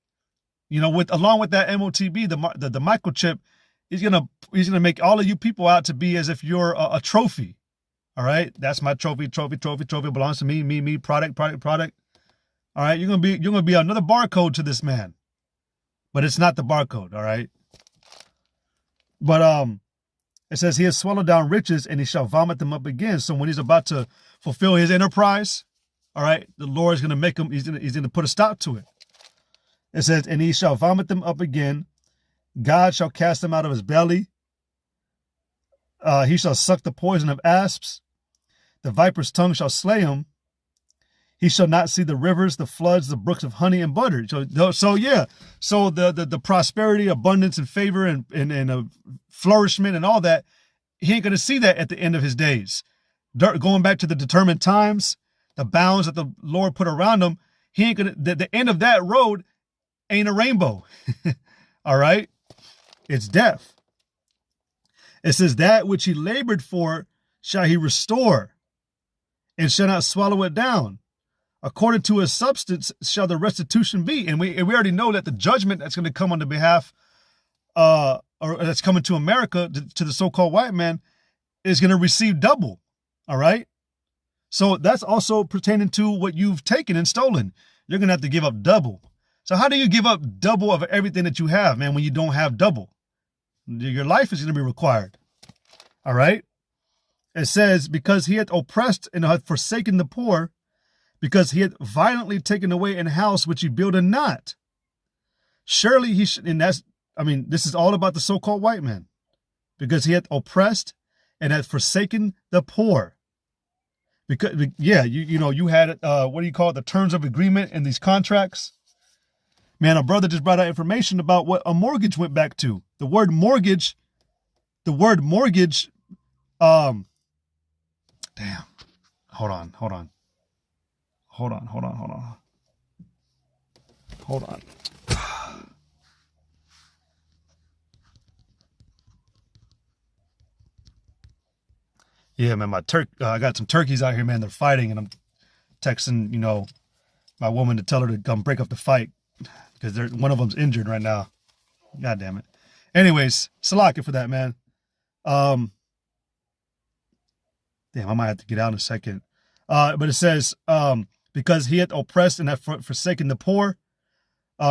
you know, along with that MOTB, the microchip, he's gonna make all of you people out to be as if you're a trophy. All right, that's my trophy belongs to me, product. All right, you're gonna be another barcode to this man, but it's not the barcode. All right, but it says he has swallowed down riches, and he shall vomit them up again. So when he's about to fulfill his enterprise, all right, the Lord is going to make him, he's going to put a stop to it. It says, and he shall vomit them up again. God shall cast them out of his belly. He shall suck the poison of asps. The viper's tongue shall slay him. He shall not see the rivers, the floods, the brooks of honey and butter. So yeah. So the prosperity, abundance, and favor, and flourishment and all that, he ain't going to see that at the end of his days. Going back to the determined times, the bounds that the Lord put around him, he ain't going to, the end of that road ain't a rainbow. All right. It's death. It says, that which he labored for shall he restore, and shall not swallow it down. According to his substance shall the restitution be. And we already know that the judgment that's going to come on the behalf, or that's coming to America, to the so-called white man, is going to receive double. All right. So that's also pertaining to what you've taken and stolen. You're going to have to give up double. So how do you give up double of everything that you have, man, when you don't have double? Your life is going to be required. All right. It says, because he hath oppressed and hath forsaken the poor, because he hath violently taken away an house which he builded not. Surely he should, and that's, I mean, this is all about the so-called white man, because he hath oppressed and hath forsaken the poor. Because, yeah, you had, what do you call it, the terms of agreement in these contracts. Man, a brother just brought out information about what a mortgage went back to. The word mortgage, damn. Hold on. Yeah, man, I got some turkeys out here, man. They're fighting, and I'm texting, my woman to tell her to come break up the fight because one of them's injured right now. God damn it. Anyways, Salaki for that, man. Damn, I might have to get out in a second. But it says, because he had oppressed and had forsaken the poor,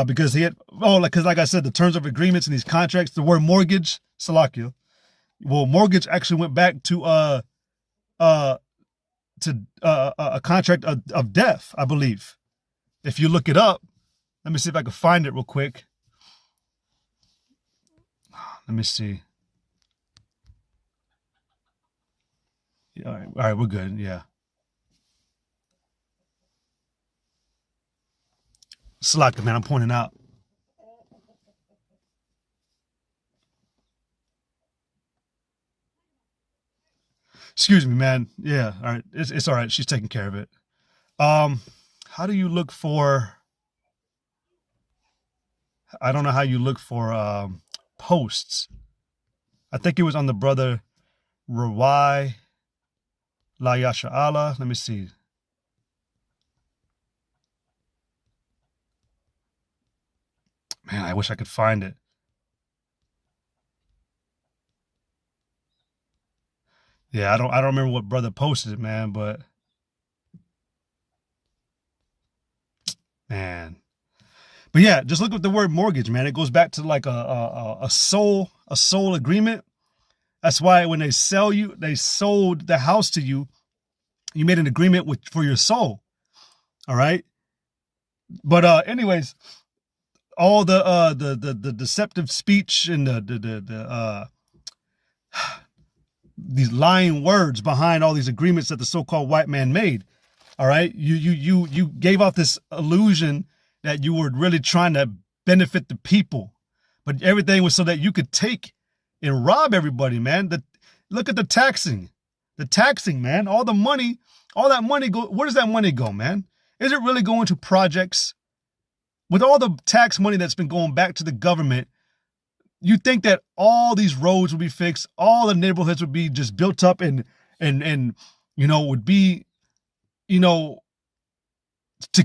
because he had, because like I said, the terms of agreements in these contracts, the word mortgage, Salakia. Well, mortgage actually went back to a contract of death, I believe. If you look it up, let me see if I can find it real quick. Let me see. Yeah, all right, we're good. Yeah. Slacker, man, I'm pointing out. Excuse me, man. Yeah, all right. It's all right. She's taking care of it. How do you look for? I don't know how you look for posts. I think it was on the brother Rawai La Yasha Allah. Let me see. Man, I wish I could find it. Yeah, I don't remember what brother posted it, man, but man. But yeah, just look at the word mortgage, man. It goes back to like a soul agreement. That's why when they sold the house to you, you made an agreement for your soul. All right. But anyways, all the deceptive speech and these lying words behind all these agreements that the so-called white man made. All right. You gave off this illusion that you were really trying to benefit the people, but everything was so that you could take and rob everybody, man. Look at the taxing, man. All that money where does that money go, man? Is it really going to projects? With all the tax money that's been going back to the government, you think that all these roads would be fixed, all the neighborhoods would be just built up and would be, to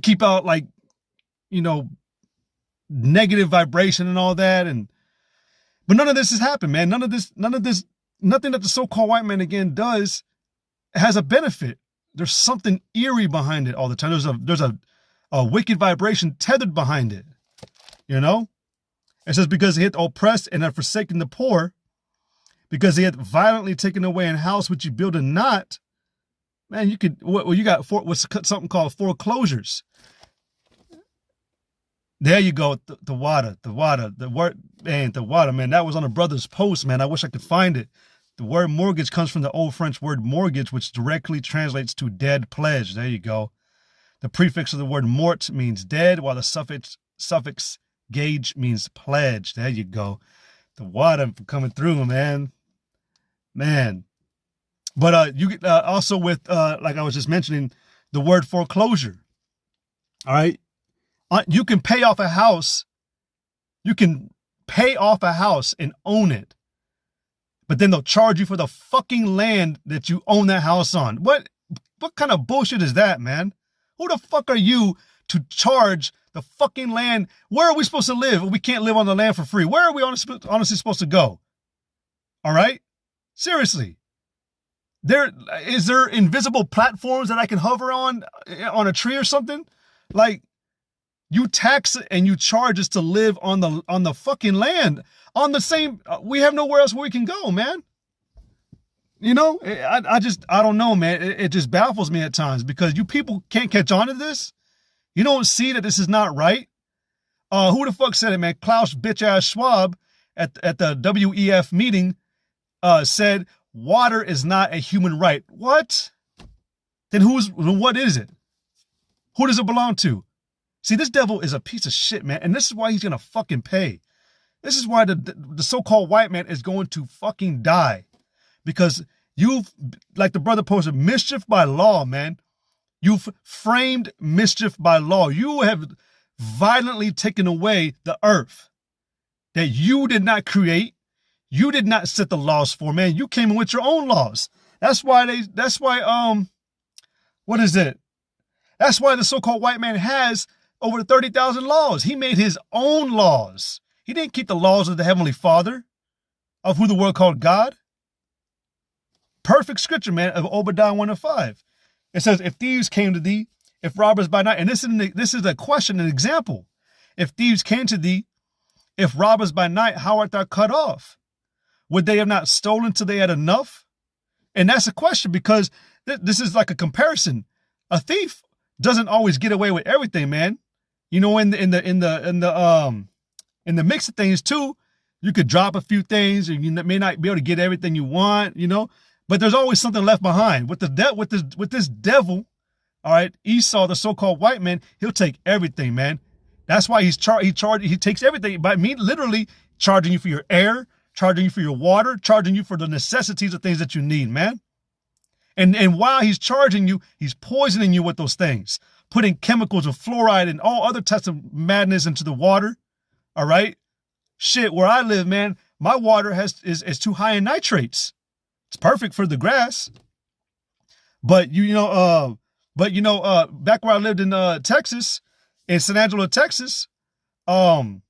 keep out like, negative vibration and all that. But none of this has happened, man. Nothing that the so-called white man again does has a benefit. There's something eerie behind it all the time. There's a wicked vibration tethered behind it. It says, because he hath oppressed and hath forsaken the poor, because he hath violently taken away an house which you builded not. Man, you got what's something called foreclosures. There you go. The water, man. That was on a brother's post, man. I wish I could find it. The word mortgage comes from the old French word mortgage, which directly translates to dead pledge. There you go. The prefix of the word mort means dead, while the suffix gauge means pledge. There you go. The water coming through, man. But you also with like I was just mentioning, the word foreclosure. All right. You can pay off a house. You can pay off a house and own it. But then they'll charge you for the fucking land that you own that house on. What kind of bullshit is that, man? Who the fuck are you to charge the fucking land? Where are we supposed to live if we can't live on the land for free? Where are we honestly supposed to go? All right? Seriously. Is there invisible platforms that I can hover on a tree or something? Like, you tax and you charge us to live on the fucking land. On the same, we have nowhere else where we can go, man. I don't know, man. It just baffles me at times because you people can't catch on to this. You don't see that this is not right. Who the fuck said it, man? Klaus bitch ass Schwab at the WEF meeting said water is not a human right. What? Then what is it? Who does it belong to? See, this devil is a piece of shit, man, and this is why he's gonna fucking pay. This is why the so-called white man is going to fucking die, because you've, like the brother posted, mischief by law, man. You've framed mischief by law. You have violently taken away the earth that you did not create. You did not set the laws for, man. You came in with your own laws. That's why what is it? That's why the so-called white man has over 30,000 laws. He made his own laws. He didn't keep the laws of the Heavenly Father, of who the world called God. Perfect scripture, man, of Obadiah 1:5. It says, if thieves came to thee, if robbers by night, and this is a question, an example. If thieves came to thee, if robbers by night, how art thou cut off? Would they have not stolen till they had enough? And that's a question, because this is like a comparison. A thief doesn't always get away with everything, man. You know, in the mix of things too, you could drop a few things, and you may not be able to get everything you want, you know. But there's always something left behind. With this devil, all right, Esau, the so-called white man, he'll take everything, man. That's why he takes everything by me literally charging you for your air, charging you for your water, charging you for the necessities of things that you need, man. And while he's charging you, he's poisoning you with those things, putting chemicals of fluoride and all other types of madness into the water. All right, shit. Where I live, man, my water is too high in nitrates. It's perfect for the grass, but back where I lived in Texas, in San Angelo, Texas, the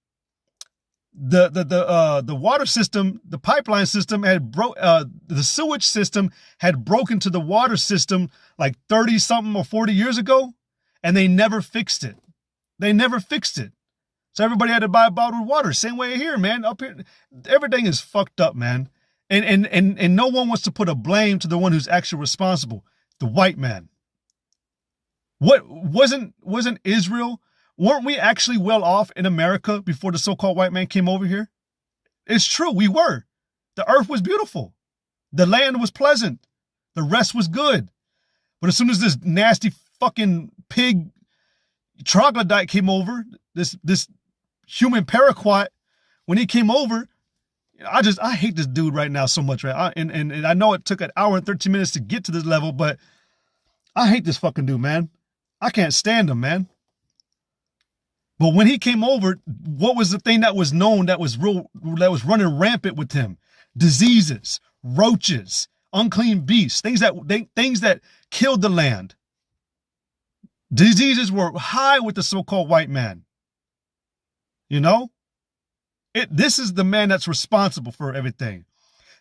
water system, the pipeline system had the sewage system had broken to the water system like 30 something or 40 years ago, and they never fixed it. So everybody had to buy bottled water. Same way here, man. Up here, everything is fucked up, man. And no one wants to put a blame to the one who's actually responsible, the white man. What wasn't Israel? Weren't we actually well off in America before the so-called white man came over here? It's true, we were. The earth was beautiful. The land was pleasant. The rest was good. But as soon as this nasty fucking pig troglodyte came over, this human paraquat, when he came over, I hate this dude right now so much, right? And I know it took an hour and 13 minutes to get to this level, but I hate this fucking dude, man. I can't stand him, man. But when he came over, what was the thing that was known, that was running rampant with him? Diseases, roaches, unclean beasts, things that killed the land. Diseases were high with the so-called white man. You know? This is the man that's responsible for everything.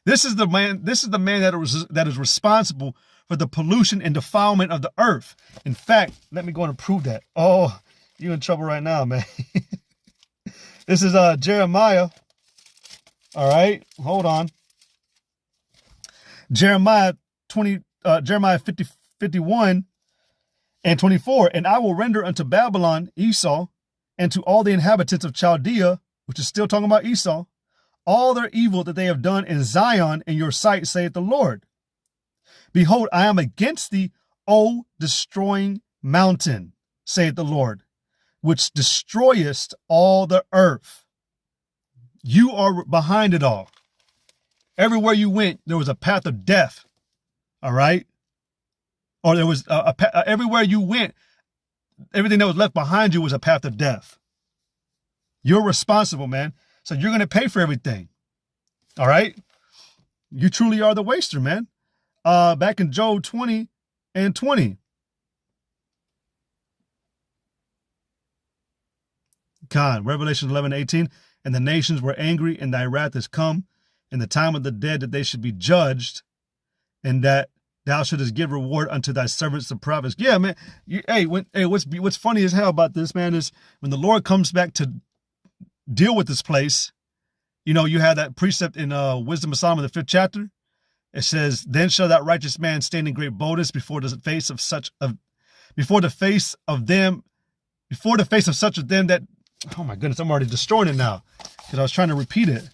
This is the man that is responsible for the pollution and defilement of the earth. In fact, let me go and prove that. Oh, you're in trouble right now, man. This is Jeremiah. All right, hold on. Jeremiah 50, 51 and 24. And I will render unto Babylon, Esau, and to all the inhabitants of Chaldea, which is still talking about Esau, all their evil that they have done in Zion in your sight, saith the Lord. Behold, I am against thee, O destroying mountain, saith the Lord, which destroyest all the earth. You are behind it all. Everywhere you went, there was a path of death. All right? Or there was everywhere you went, everything that was left behind you was a path of death. You're responsible, man. So you're going to pay for everything. All right? You truly are the waster, man. Back in Job 20 and 20. God, Revelation 11, 18. And the nations were angry, and thy wrath is come, in the time of the dead, that they should be judged, and that thou shouldest give reward unto thy servants the prophets. Yeah, man. What's funny as hell about this, man, is when the Lord comes back to deal with this place, you know, you have that precept in Wisdom of Solomon, the 5th chapter. It says, then shall that righteous man stand in great boldness before the face of such of them that Oh my goodness, I'm already destroying it now because I was trying to repeat it.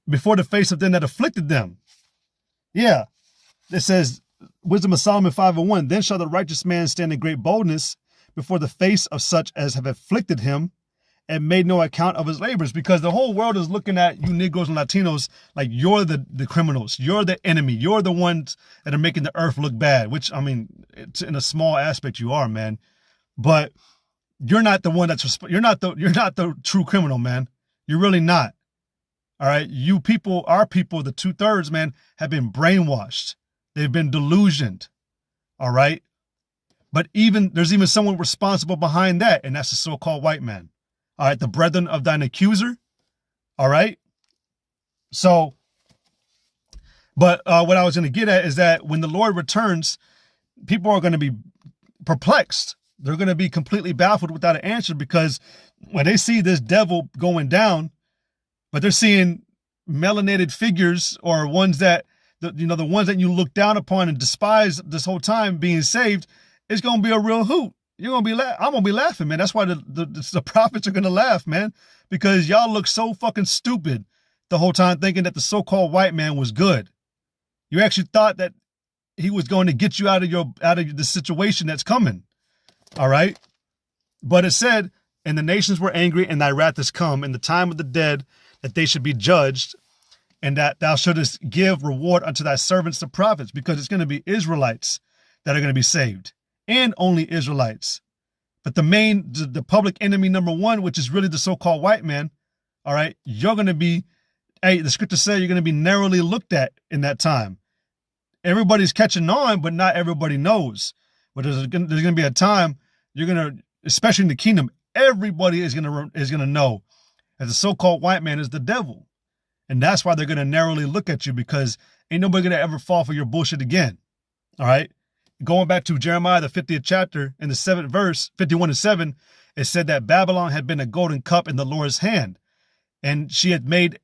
Before the face of them that afflicted them. Yeah. It says, Wisdom of Solomon 5:1, then shall the righteous man stand in great boldness before the face of such as have afflicted him and made no account of his labors. Because the whole world is looking at you Negroes and Latinos like you're the criminals. You're the enemy. You're the ones that are making the earth look bad, which, I mean, it's in a small aspect you are, man. But you're not the one you're not the true criminal, man. You're really not. All right. You people, our people, the 2/3, man, have been brainwashed. They've been delusioned. All right. But there's even someone responsible behind that. And that's the so-called white man. All right. The brethren of thine accuser. All right. So, but what I was going to get at is that when the Lord returns, people are going to be perplexed. They're going to be completely baffled without an answer, because when they see this devil going down, but they're seeing melanated figures or ones that, the ones that you look down upon and despise this whole time being saved, it's going to be a real hoot. You're going to be I'm going to be laughing, man. That's why the prophets are going to laugh, man, because y'all look so fucking stupid the whole time thinking that the so-called white man was good. You actually thought that he was going to get you out of the situation that's coming. All right. But it said, and the nations were angry, and thy wrath is come in the time of the dead, that they should be judged, and that thou shouldest give reward unto thy servants the prophets, because it's going to be Israelites that are going to be saved, and only Israelites. But the public enemy number one, which is really the so-called white man, all right, you're going to be, the scripture says you're going to be narrowly looked at in that time. Everybody's catching on, but not everybody knows. But there's going to be a time especially in the kingdom, everybody is going to know that the so-called white man is the devil. And that's why they're going to narrowly look at you, because ain't nobody going to ever fall for your bullshit again. All right. Going back to Jeremiah, the 50th chapter, in the 7th verse, 51-7, it said that Babylon had been a golden cup in the Lord's hand, and she had made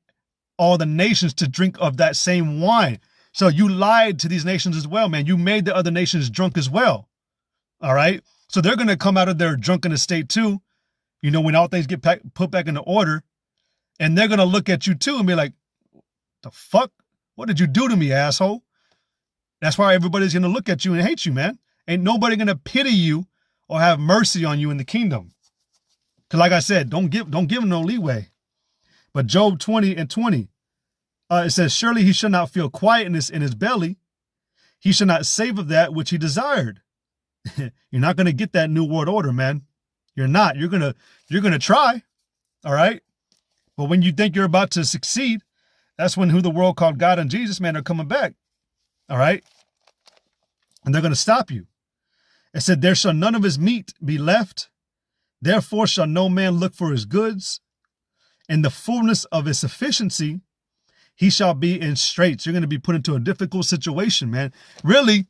all the nations to drink of that same wine. So you lied to these nations as well, man. You made the other nations drunk as well. All right. So they're going to come out of their drunken state too, when all things get put back into order, and they're going to look at you too and be like, the fuck? What did you do to me, asshole? That's why everybody's going to look at you and hate you, man. Ain't nobody going to pity you or have mercy on you in the kingdom. Because like I said, don't give them no leeway. But Job 20:20, it says, surely he shall not feel quietness in his belly. He shall not save of that which he desired. You're not going to get that new world order, man. You're not. You're going to try. All right. But when you think you're about to succeed, that's when who the world called God and Jesus, man, are coming back. All right. And they're going to stop you. It said, there shall none of his meat be left. Therefore shall no man look for his goods. In the fullness of his sufficiency, he shall be in straits. You're going to be put into a difficult situation, man. Really,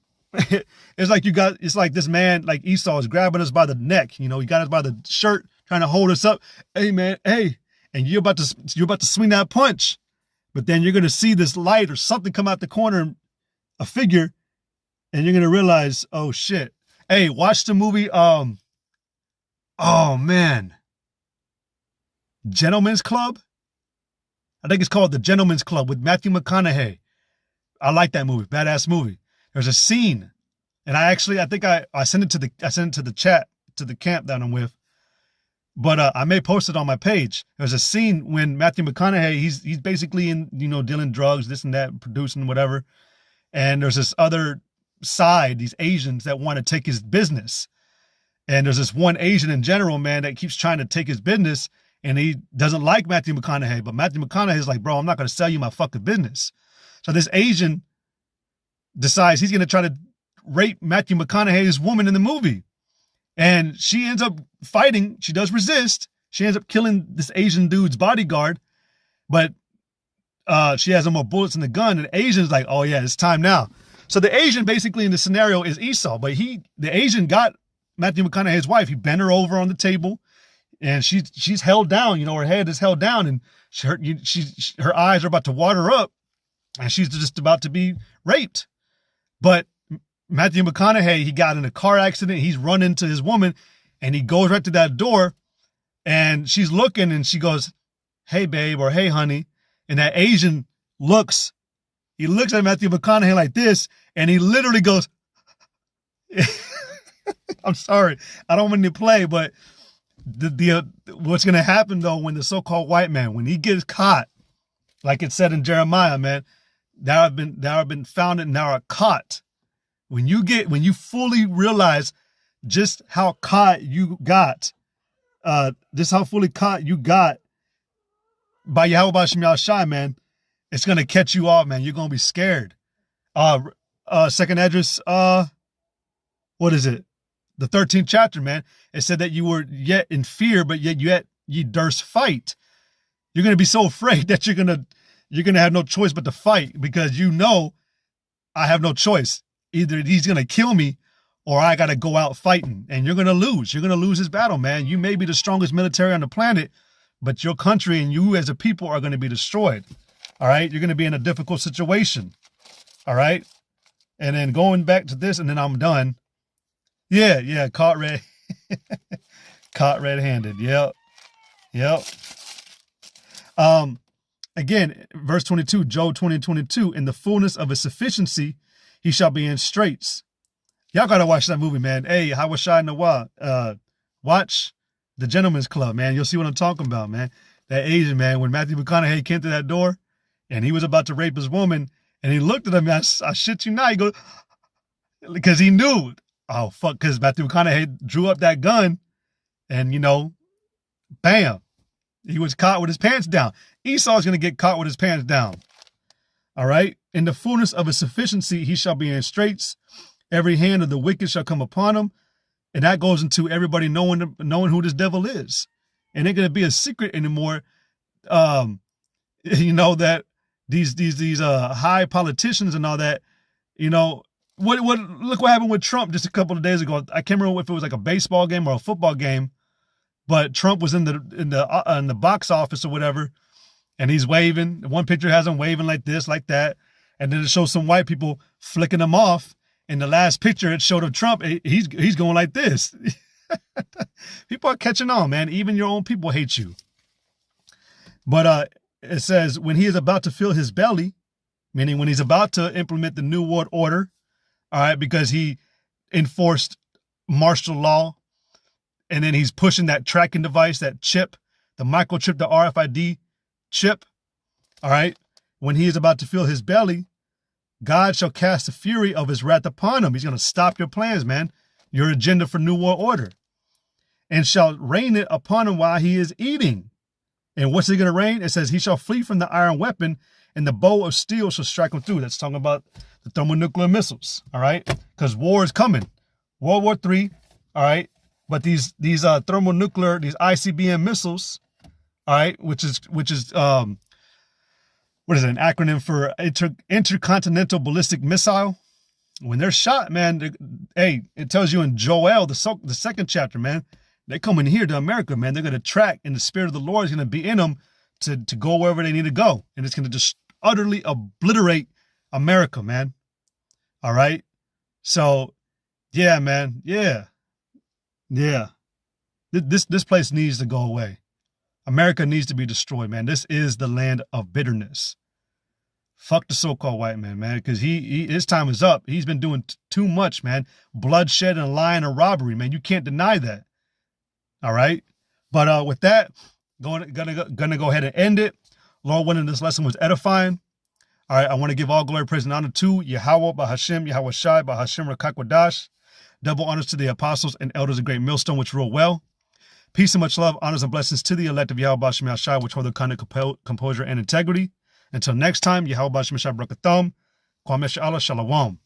it's like this man, like Esau, is grabbing us by the neck. He got us by the shirt, trying to hold us up. Hey, man, hey. And you're about to swing that punch. But then you're going to see this light or something come out the corner, a figure, and you're going to realize, oh, shit. Hey, watch the movie, oh, man. Gentleman's Club? I think it's called The Gentleman's Club with Matthew McConaughey. I like that movie. Badass movie. There's a scene, and I think I sent it to the chat, to the camp that I'm with. But I may post it on my page. There's a scene when Matthew McConaughey, he's basically in, dealing drugs, this and that, producing whatever. And there's this other side, these Asians that want to take his business. And there's this one Asian in general, man, that keeps trying to take his business, and he doesn't like Matthew McConaughey. But Matthew McConaughey is like, bro, I'm not going to sell you my fucking business. So this Asian decides he's going to try to rape Matthew McConaughey's woman in the movie. And she ends up fighting. She does resist. She ends up killing this Asian dude's bodyguard. But she has no more bullets in the gun. And the Asian's like, oh, yeah, it's time now. So the Asian basically in the scenario is Esau. But the Asian got Matthew McConaughey's wife. He bent her over on the table. And she's held down. Her head is held down. And her eyes are about to water up. And she's just about to be raped. But Matthew McConaughey, he got in a car accident. He's run into his woman, and he goes right to that door. And she's looking and she goes, "Hey, babe," or "Hey, honey." And that Asian looks, he looks at Matthew McConaughey like this, and he literally goes, I'm sorry, I don't mean to play, but what's going to happen, though, when the so-called white man, when he gets caught, like it said in Jeremiah, man, thou have been found and thou art caught. When you fully realize just how caught you got, just how fully caught you got by Yahweh Bashem Yahushai, man, it's gonna catch you off, man. You're gonna be scared. Second address, what is it? The 13th chapter, man. It said that you were yet in fear, but yet ye durst fight. You're gonna be so afraid that you're gonna have no choice but to fight, because you know I have no choice. Either he's gonna kill me or I gotta go out fighting, and you're gonna lose. You're gonna lose this battle, man. You may be the strongest military on the planet, but your country and you as a people are gonna be destroyed. All right, you're gonna be in a difficult situation. All right, and then going back to this, and then I'm done. Yeah, caught red, caught red-handed. Yep. Again, verse 22, Job 20:22. In the fullness of his sufficiency, he shall be in straits. Y'all gotta watch that movie, man. Hey, how was Shai Noah? Watch The Gentleman's Club, man. You'll see what I'm talking about, man. That Asian man, when Matthew McConaughey came through that door and he was about to rape his woman, and he looked at him, I shit you not, he goes, because he knew, oh, fuck, because Matthew McConaughey drew up that gun, and, bam, he was caught with his pants down. Esau's going to get caught with his pants down. All right? In the fullness of his sufficiency, he shall be in straits. Every hand of the wicked shall come upon him. And that goes into everybody knowing who this devil is. And it ain't going to be a secret anymore. That these high politicians and all that, look what happened with Trump just a couple of days ago. I can't remember if it was like a baseball game or a football game, but Trump was in the box office or whatever, and he's waving. One picture has him waving like this, like that, and then it shows some white people flicking him off. In the last picture, it showed of Trump. He's going like this. People are catching on, man. Even your own people hate you. But it says, when he is about to fill his belly, meaning when he's about to implement the New World Order, all right, because he enforced martial law, and then he's pushing that tracking device, that chip, the microchip, the RFID chip, all right, when he is about to fill his belly, God shall cast the fury of his wrath upon him. He's going to stop your plans, man, your agenda for New World Order, and shall rain it upon him while he is eating. And what's he going to rain? It says, he shall flee from the iron weapon, and the bow of steel shall strike him through. That's talking about the thermonuclear missiles, all right? Because war is coming. World War III, all right? But these thermonuclear, these ICBM missiles, all right, which is what is it, an acronym for intercontinental ballistic missile? When they're shot, man, it tells you in Joel, the second chapter, man, they're coming here to America, man. They're going to track, and the Spirit of the Lord is going to be in them to go wherever they need to go. And it's going to just utterly obliterate America, man. All right? So, yeah, man. Yeah. This place needs to go away. America needs to be destroyed, man. This is the land of bitterness. Fuck the so-called white man, because his time is up. He's been doing too much, man. Bloodshed and lying and robbery, man. You can't deny that. All right? But with that, gonna go ahead and end it. Lord willing, this lesson was edifying. All right, I want to give all glory, praise, and honor to Yahweh, Bahashem, Yahweh Shai, Bahashem Rakakwadash. Double honors to the apostles and elders of Great Millstone, which rule well. Peace and much love, honors and blessings to the elect of Yahweh Bashem Yahshai, which hold their conduct, composure, and integrity. Until next time, Yahweh Bashem Yahshai Brakatham, Kwame Allah Shalom.